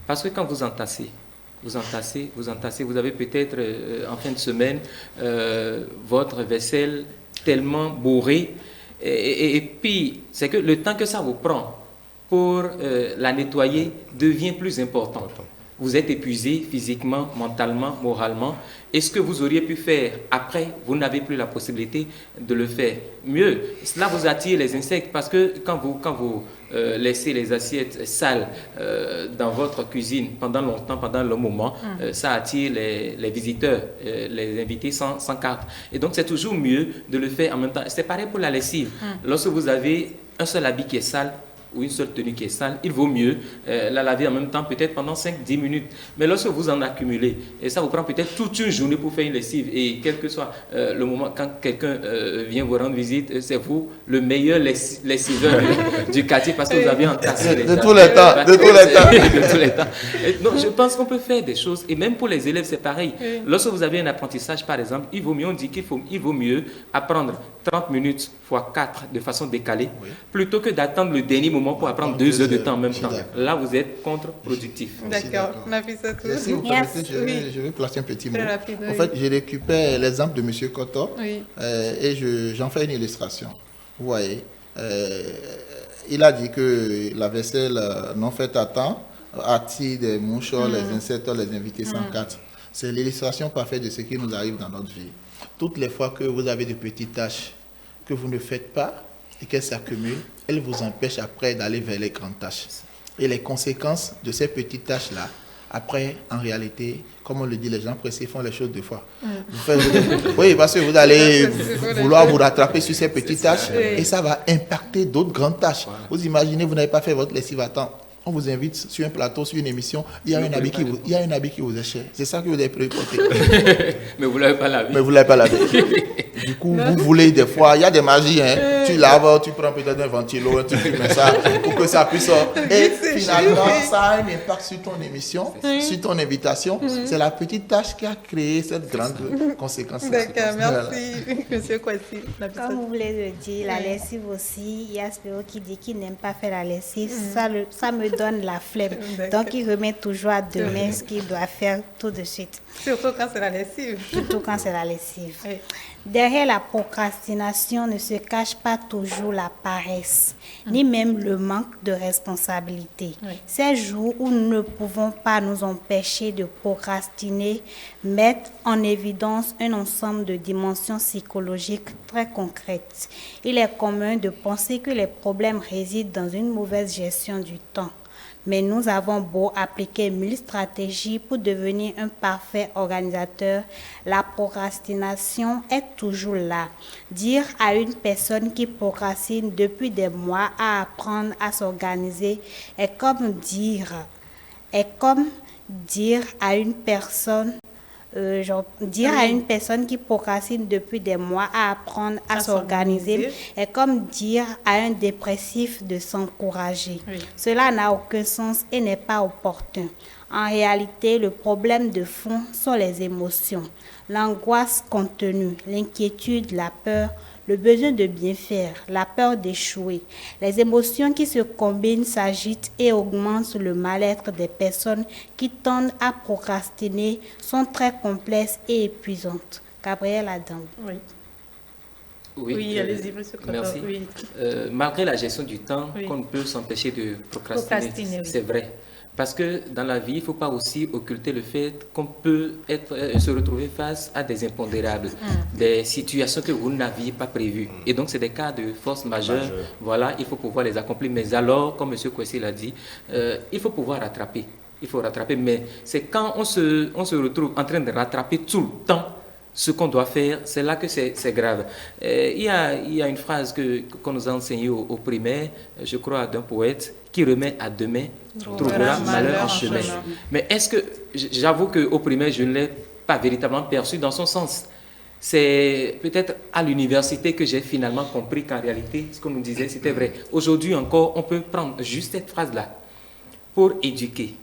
Parce que quand vous entassez, vous avez peut-être en fin de semaine votre vaisselle tellement bourrée, et puis c'est que le temps que ça vous prend pour la nettoyer devient plus important. Vous êtes épuisé physiquement, mentalement, moralement. Et ce que vous auriez pu faire après, vous n'avez plus la possibilité de le faire. Mieux, cela vous attire les insectes parce que quand vous laissez les assiettes sales dans votre cuisine pendant longtemps, pendant le moment, ça attire les visiteurs, les invités sans carte. Et donc, c'est toujours mieux de le faire en même temps. C'est pareil pour la lessive. Lorsque vous avez un seul habit qui est sale, ou une seule tenue qui est sale, il vaut mieux la laver en même temps, peut-être pendant 5-10 minutes. Mais lorsque vous en accumulez, et ça vous prend peut-être toute une journée pour faire une lessive, et quel que soit le moment, quand quelqu'un vient vous rendre visite, c'est vous le meilleur lessiveur du quartier, parce que vous avez entassé de tous les temps. Donc, je pense qu'on peut faire des choses, et même pour les élèves, c'est pareil. Lorsque vous avez un apprentissage, par exemple, il vaut mieux, on dit qu'il vaut mieux apprendre 30 minutes fois 4 de façon décalée, plutôt que d'attendre le dernier moment pour apprendre 2 heures de temps en même temps. Là, vous êtes contre-productif. D'accord. Si vous permettez, je vais placer un petit mot. Rapide, en fait, j'ai récupéré l'exemple de M. Koto et j'en fais une illustration. Vous voyez, il a dit que la vaisselle non faite à temps attire des mouches, les insectes, les invités sans carte. C'est l'illustration parfaite de ce qui nous arrive dans notre vie. Toutes les fois que vous avez des petites tâches que vous ne faites pas et qu'elles s'accumulent, elles vous empêchent après d'aller vers les grandes tâches. Et les conséquences de ces petites tâches-là, après, en réalité, comme on le dit, les gens pressés font les choses deux fois. Oui, parce que vous allez vouloir vous rattraper sur ces petites tâches et ça va impacter d'autres grandes tâches. Vous imaginez, vous n'avez pas fait votre lessive à temps. on vous invite sur un plateau, sur une émission, il y a un habit qui vous est cher. C'est ça que vous avez préporté. Mais vous ne l'avez pas lavé. Mais vous ne l'avez pas lavé. Du coup, vous voulez des fois, il y a des magies, hein. Tu laves, tu prends peut-être un ventilo, tu mets ça pour que ça puisse sortir. Et finalement, ça a un impact sur ton émission, sur ton invitation. C'est la petite tâche qui a créé cette grande conséquence. D'accord, merci, Monsieur Kwasi. Comme vous voulez le dire, la lessive aussi, il y a Spéro qui dit qu'il n'aime pas faire la lessive. Ça me donne la flemme. Donc, il remet toujours à demain ce qu'il doit faire tout de suite. Surtout quand c'est la lessive. Surtout quand c'est la lessive. Oui. Derrière la procrastination ne se cache pas toujours la paresse, ni même le manque de responsabilité. Oui. Ces jours où nous ne pouvons pas nous empêcher de procrastiner mettent en évidence un ensemble de dimensions psychologiques très concrètes. Il est commun de penser que les problèmes résident dans une mauvaise gestion du temps. Mais nous avons beau appliquer 1000 stratégies pour devenir un parfait organisateur, la procrastination est toujours là. Dire à une personne qui procrastine depuis des mois à apprendre à s'organiser est comme dire à une personne à une personne qui procrastine depuis des mois à apprendre à s'organiser est comme dire à un dépressif de s'encourager. Oui. Cela n'a aucun sens et n'est pas opportun. En réalité, le problème de fond sont les émotions, l'angoisse contenue, l'inquiétude, la peur, le besoin de bien faire, la peur d'échouer. Les émotions qui se combinent s'agitent et augmentent le mal-être des personnes qui tendent à procrastiner, sont très complexes et épuisantes. Gabrielle Adam. Oui, allez-y, monsieur Koto. Merci. Oui. Malgré la gestion du temps, qu'on ne peut s'empêcher de procrastiner. C'est vrai. Parce que dans la vie, il ne faut pas aussi occulter le fait qu'on peut se retrouver face à des impondérables, des situations que vous n'aviez pas prévues. Et donc, c'est des cas de force majeure. Voilà, il faut pouvoir les accomplir. Mais alors, comme M. Kwesi l'a dit, il faut pouvoir rattraper. Il faut rattraper. Mais c'est quand on se retrouve en train de rattraper tout le temps ce qu'on doit faire, c'est là que c'est grave. Il y a une phrase qu'on nous a enseignée au primaire, je crois, d'un poète, qui remet à demain trouvera malheur en chemin. Mais est-ce que, j'avoue qu'au primaire, je ne l'ai pas véritablement perçu dans son sens. C'est peut-être à l'université que j'ai finalement compris qu'en réalité, ce qu'on nous disait, c'était vrai. Aujourd'hui encore, on peut prendre juste cette phrase-là pour éduquer,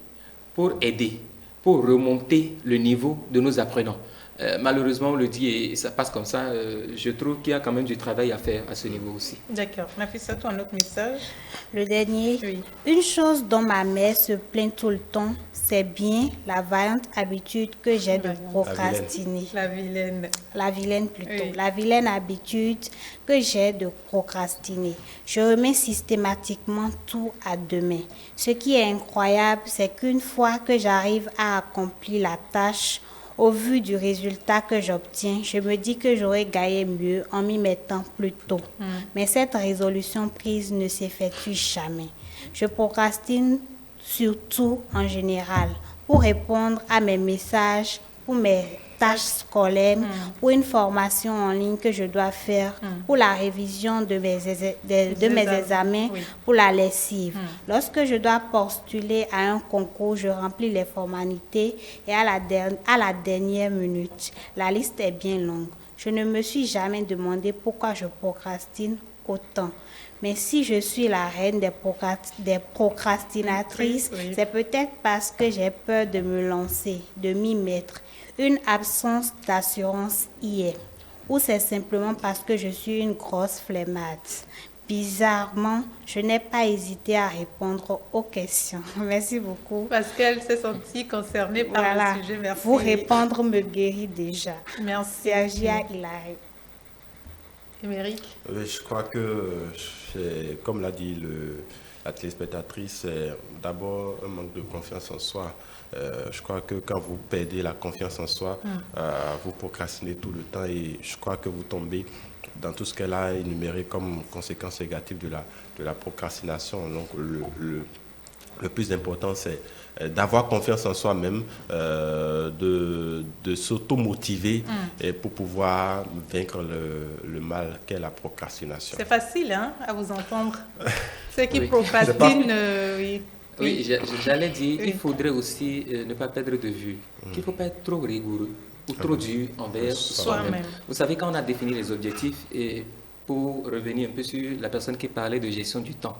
pour aider, pour remonter le niveau de nos apprenants. Malheureusement, on le dit et ça passe comme ça. Je trouve qu'il y a quand même du travail à faire à ce niveau aussi. D'accord. Nafissatou, un autre message. Le dernier. Oui. Une chose dont ma mère se plaint tout le temps, c'est bien la vaillante habitude que j'ai de procrastiner. La vilaine. La vilaine plutôt. Oui. La vilaine habitude que j'ai de procrastiner. Je remets systématiquement tout à demain. Ce qui est incroyable, c'est qu'une fois que j'arrive à accomplir la tâche, au vu du résultat que j'obtiens, je me dis que j'aurais gagné mieux en m'y mettant plus tôt. Mais cette résolution prise ne s'effectue jamais. Je procrastine surtout en général pour répondre à mes messages, pour mes tâches scolaires, pour une formation en ligne que je dois faire, pour la révision de mes examens, pour la lessive. Lorsque je dois postuler à un concours, je remplis les formalités et à la dernière minute, la liste est bien longue. Je ne me suis jamais demandé pourquoi je procrastine autant. Mais si je suis la reine des procrastinatrices, c'est peut-être parce que j'ai peur de me lancer, de m'y mettre. Une absence d'assurance y est. Ou c'est simplement parce que je suis une grosse flemmarde. Bizarrement, je n'ai pas hésité à répondre aux questions. Merci beaucoup. Parce qu'elle s'est sentie concernée par le sujet. Merci. Vous répondre me guérit déjà. Merci. Sergia Hilary. Émeric. Je crois que, comme l'a dit la téléspectatrice, c'est d'abord un manque de confiance en soi. Je crois que quand vous perdez la confiance en soi, vous procrastinez tout le temps et je crois que vous tombez dans tout ce qu'elle a énuméré comme conséquence négative de la procrastination. Donc le plus important, c'est d'avoir confiance en soi-même, de s'auto-motiver pour pouvoir vaincre le mal qu'est la procrastination. C'est facile à vous entendre. Ceux qui procrastinent, oui. Oui, j'allais dire, il faudrait aussi ne pas perdre de vue qu'il ne faut pas être trop rigoureux ou trop dur envers soi-même. Vous savez, quand on a défini les objectifs, et pour revenir un peu sur la personne qui parlait de gestion du temps,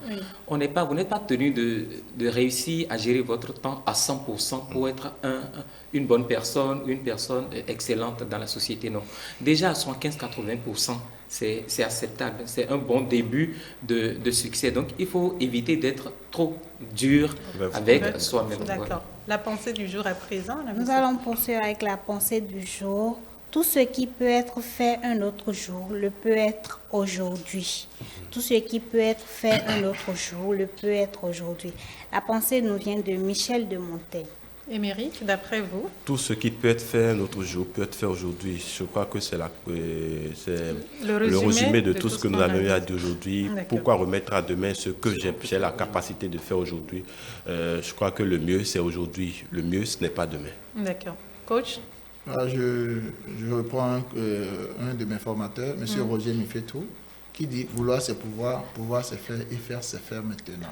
vous n'êtes pas tenu de réussir à gérer votre temps à 100% pour être une bonne personne, une personne excellente dans la société. Non. Déjà à 75-80%, c'est acceptable. C'est un bon début de succès. Donc, il faut éviter d'être trop dur avec soi-même. D'accord. Voilà. La pensée du jour à présent. Nous allons poursuivre avec la pensée du jour. Tout ce qui peut être fait un autre jour le peut être aujourd'hui. Tout ce qui peut être fait un autre jour le peut être aujourd'hui. La pensée nous vient de Michel de Montaigne. Émeric, d'après vous? Tout ce qui peut être fait un autre jour peut être fait aujourd'hui. Je crois que c'est le résumé de tout ce que nous avons eu à dire aujourd'hui. Pourquoi remettre à demain ce que j'ai la capacité de faire aujourd'hui? Je crois que le mieux, c'est aujourd'hui. Le mieux, ce n'est pas demain. D'accord. Coach? Je reprends un de mes formateurs, M. Roger Mifetou, qui dit « Vouloir, c'est pouvoir, pouvoir, c'est faire, et faire, c'est faire maintenant. »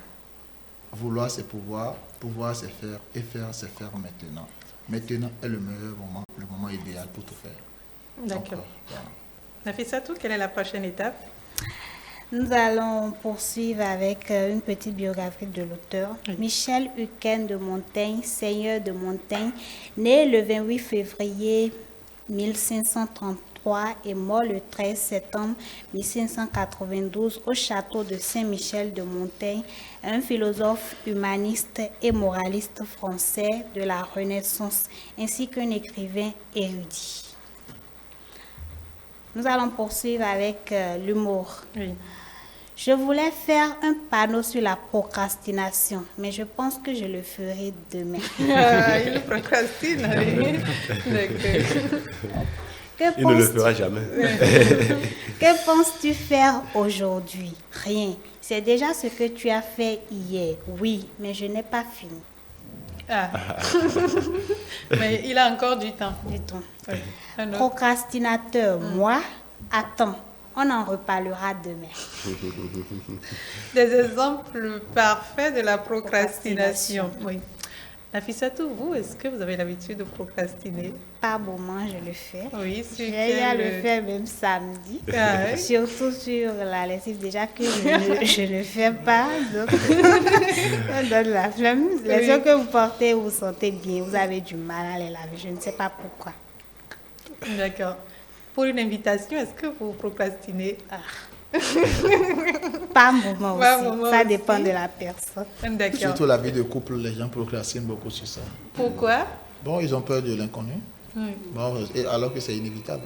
Vouloir, c'est pouvoir, pouvoir, c'est faire, et faire, c'est faire maintenant. Maintenant est le meilleur moment, le moment idéal pour tout faire. D'accord. Nafissatou, quelle est la prochaine étape? Nous allons poursuivre avec une petite biographie de l'auteur. Michel Huquin de Montaigne, seigneur de Montaigne, né le 28 février 1533 et mort le 13 septembre 1592 au château de Saint-Michel de Montaigne, un philosophe humaniste et moraliste français de la Renaissance, ainsi qu'un écrivain érudit. Nous allons poursuivre avec l'humour. Oui. Je voulais faire un panneau sur la procrastination, mais je pense que je le ferai demain. Il procrastine. Il ne le fera jamais. Que penses-tu faire aujourd'hui? Rien. C'est déjà ce que tu as fait hier. Oui, mais je n'ai pas fini. Ah. Mais il a encore du temps. Du temps. Oui. Procrastinateur, moi, attends. On en reparlera demain. Des exemples parfaits de la procrastination. Oui. Nafissatou, vous, est-ce que vous avez l'habitude de procrastiner? Par moment, je le fais. Oui, J'ai à le faire même samedi. Ah, oui. Surtout sur la lessive, déjà que je ne fais pas. Donc, on donne la flemme. Les choses que vous portez, vous sentez bien. Vous avez du mal à les laver. Je ne sais pas pourquoi. D'accord. Pour une invitation, est-ce que vous procrastinez? Pas un moment aussi. Pas un moment Ça aussi. dépend de la personne. D'accord. Surtout la vie de couple, les gens procrastinent beaucoup sur ça. Pourquoi? Bon, ils ont peur de l'inconnu, Oui. bon, alors que c'est inévitable.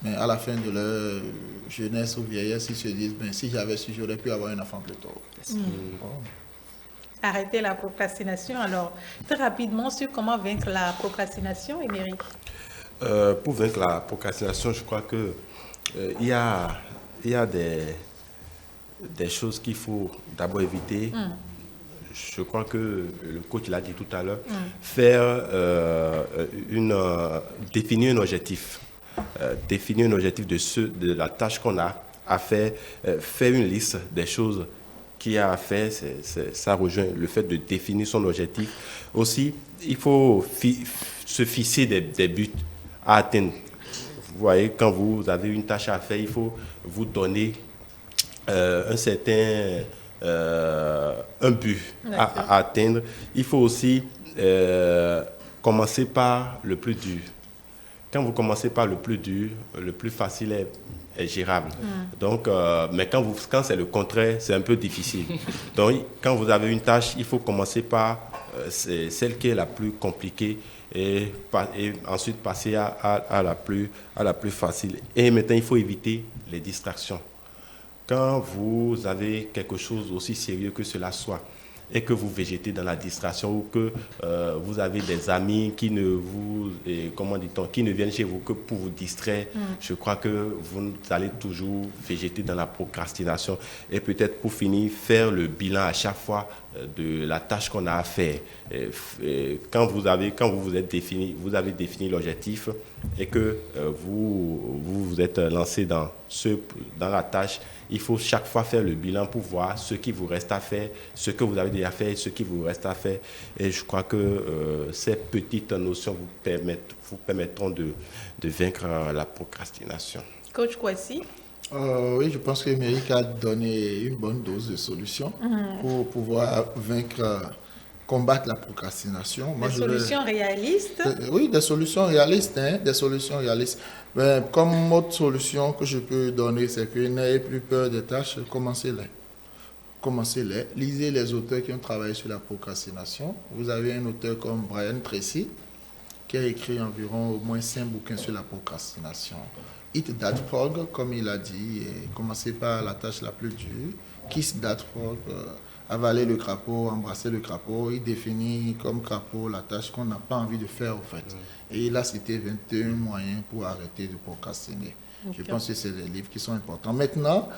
Mais à la fin de leur jeunesse ou vieillesse, ils se disent, ben, si j'avais su, j'aurais pu avoir un enfant plus tôt. Bon. Arrêter la procrastination. Alors, très rapidement sur comment vaincre la procrastination, Émeric. Pour vaincre la procrastination, je crois que il y a des choses qu'il faut d'abord éviter. Je crois que le coach l'a dit tout à l'heure. Définir un objectif. Définir un objectif de la tâche qu'on a à faire. Faire une liste des choses qu'il y a à faire. Ça rejoint le fait de définir son objectif. Aussi, il faut se fixer des buts à atteindre. Vous voyez, quand vous avez une tâche à faire, il faut vous donner un but à atteindre. Il faut aussi commencer par le plus dur. Quand vous commencez par le plus dur, le plus facile est gérable. Donc, mais quand c'est le contraire, c'est un peu difficile. Donc, quand vous avez une tâche, il faut commencer par celle qui est la plus compliquée et ensuite passer à la plus facile. Et maintenant, il faut éviter les distractions. Quand vous avez quelque chose aussi sérieux que cela soit, et que vous végétez dans la distraction ou que vous avez des amis qui ne viennent chez vous que pour vous distraire, je crois que vous allez toujours végéter dans la procrastination. Et peut-être pour finir, faire le bilan à chaque fois de la tâche qu'on a à faire. Quand vous avez défini l'objectif et que vous vous êtes lancé dans dans la tâche, il faut chaque fois faire le bilan pour voir ce qui vous reste à faire, ce que vous avez déjà fait, ce qui vous reste à faire. Et je crois que ces petites notions vous permettront de vaincre la procrastination. Coach Kwesi? Oui, je pense que Méric a donné une bonne dose de solutions pour pouvoir combattre la procrastination. Des solutions réalistes? Oui, des solutions réalistes, des solutions réalistes. Mais comme autre solution que je peux donner, c'est que n'ayez plus peur des tâches, commencez-les. Commencez-les. Lisez les auteurs qui ont travaillé sur la procrastination. Vous avez un auteur comme Brian Tracy, qui a écrit environ au moins 5 bouquins sur la procrastination. Eat that frog, comme il a dit, et commencez par la tâche la plus dure. Kiss that frog, avaler le crapaud, embrasser le crapaud. Il définit comme crapaud la tâche qu'on n'a pas envie de faire, en fait. Et il a cité 21 moyens pour arrêter de procrastiner. Okay. Je pense que c'est des livres qui sont importants. Maintenant,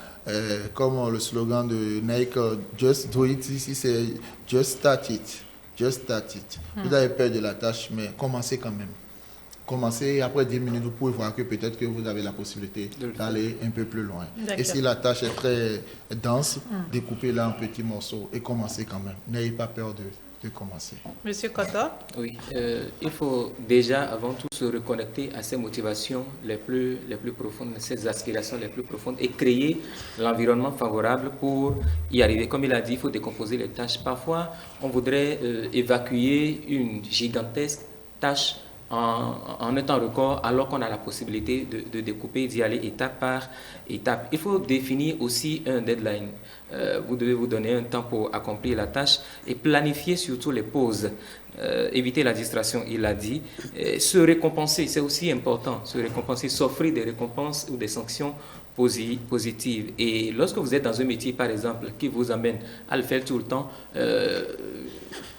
comme le slogan de Nike, Just Do It, ici c'est Just Start It. Just start it. Vous avez peur de la tâche, mais commencez quand même. Commencez, après 10 minutes, vous pouvez voir que peut-être que vous avez la possibilité d'aller un peu plus loin. Et si la tâche est très dense, découpez-la en petits morceaux et commencez quand même. N'ayez pas peur de commencer. Monsieur Koto? Oui, il faut déjà avant tout se reconnecter à ses motivations les plus profondes, ses aspirations les plus profondes et créer l'environnement favorable pour y arriver. Comme il a dit, il faut décomposer les tâches. Parfois, on voudrait évacuer une gigantesque tâche en un temps record, alors qu'on a la possibilité de découper, d'y aller étape par étape. Il faut définir aussi un deadline. Vous devez vous donner un temps pour accomplir la tâche et planifier surtout les pauses. Éviter la distraction, il l'a dit. Se récompenser, c'est aussi important. Se récompenser, s'offrir des récompenses ou des sanctions positives. Et lorsque vous êtes dans un métier, par exemple, qui vous amène à le faire tout le temps,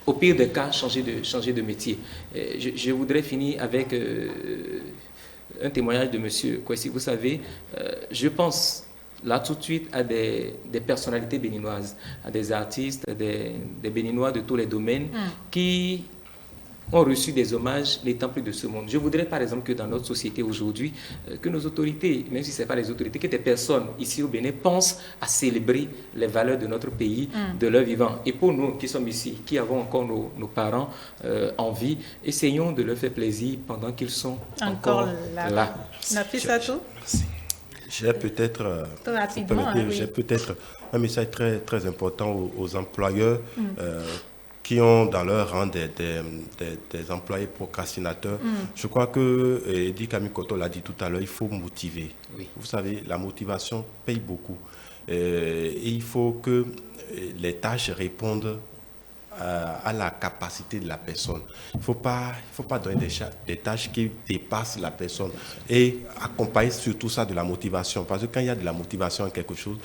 au pire des cas, changer de métier. Je voudrais finir avec un témoignage de M. Kwesi. Vous savez, je pense là tout de suite à des personnalités béninoises, à des artistes, des Béninois de tous les domaines qui ont reçu des hommages n'étant plus de ce monde. Je voudrais par exemple que dans notre société aujourd'hui, que nos autorités, même si ce n'est pas les autorités, que des personnes ici au Bénin pensent à célébrer les valeurs de notre pays, de leur vivant. Et pour nous qui sommes ici, qui avons encore nos parents en vie, essayons de leur faire plaisir pendant qu'ils sont encore là. Nafissatou? Merci. J'ai peut-être un message très, très important aux employeurs qui ont dans leur rang des employés procrastinateurs. Je crois que Eddy Kamikoto l'a dit tout à l'heure, il faut motiver. Oui. Vous savez, la motivation paye beaucoup. Et il faut que les tâches répondent à la capacité de la personne. Il ne faut pas donner des tâches qui dépassent la personne et accompagner surtout ça de la motivation. Parce que quand il y a de la motivation à quelque chose,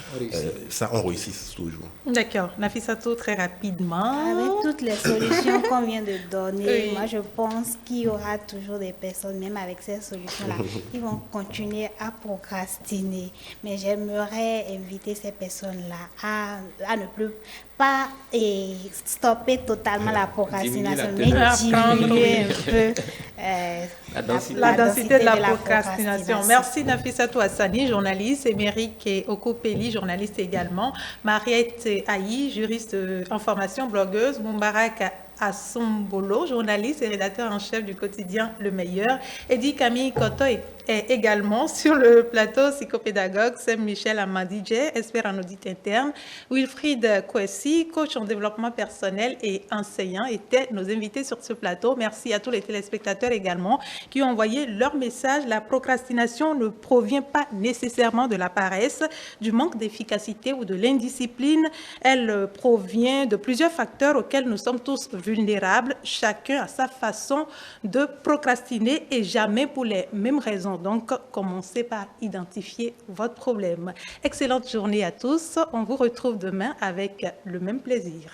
ça, on réussit toujours. D'accord. Nafissatou, très rapidement. Avec toutes les solutions qu'on vient de donner, moi je pense qu'il y aura toujours des personnes, même avec ces solutions-là, qui vont continuer à procrastiner. Mais j'aimerais inviter ces personnes-là à ne plus pas stopper totalement la procrastination, mais diminuer un peu la densité de la procrastination. Merci Nafissatou Hassani, journaliste, et Méric Okopeli, journaliste également, Mariette Aïe, juriste en formation, blogueuse, Moubarak Assombolo, journaliste et rédacteur en chef du quotidien Le Meilleur. Eddy Kamikoto est également sur le plateau, psychopédagogue. Saint-Michel Amadidje, expert en audit interne. Wilfried Kwesi, coach en développement personnel et enseignant, étaient nos invités sur ce plateau. Merci à tous les téléspectateurs également qui ont envoyé leur message. La procrastination ne provient pas nécessairement de la paresse, du manque d'efficacité ou de l'indiscipline. Elle provient de plusieurs facteurs auxquels nous sommes tous vulnérables, chacun à sa façon de procrastiner et jamais pour les mêmes raisons. Donc, commencez par identifier votre problème. Excellente journée à tous. On vous retrouve demain avec le même plaisir.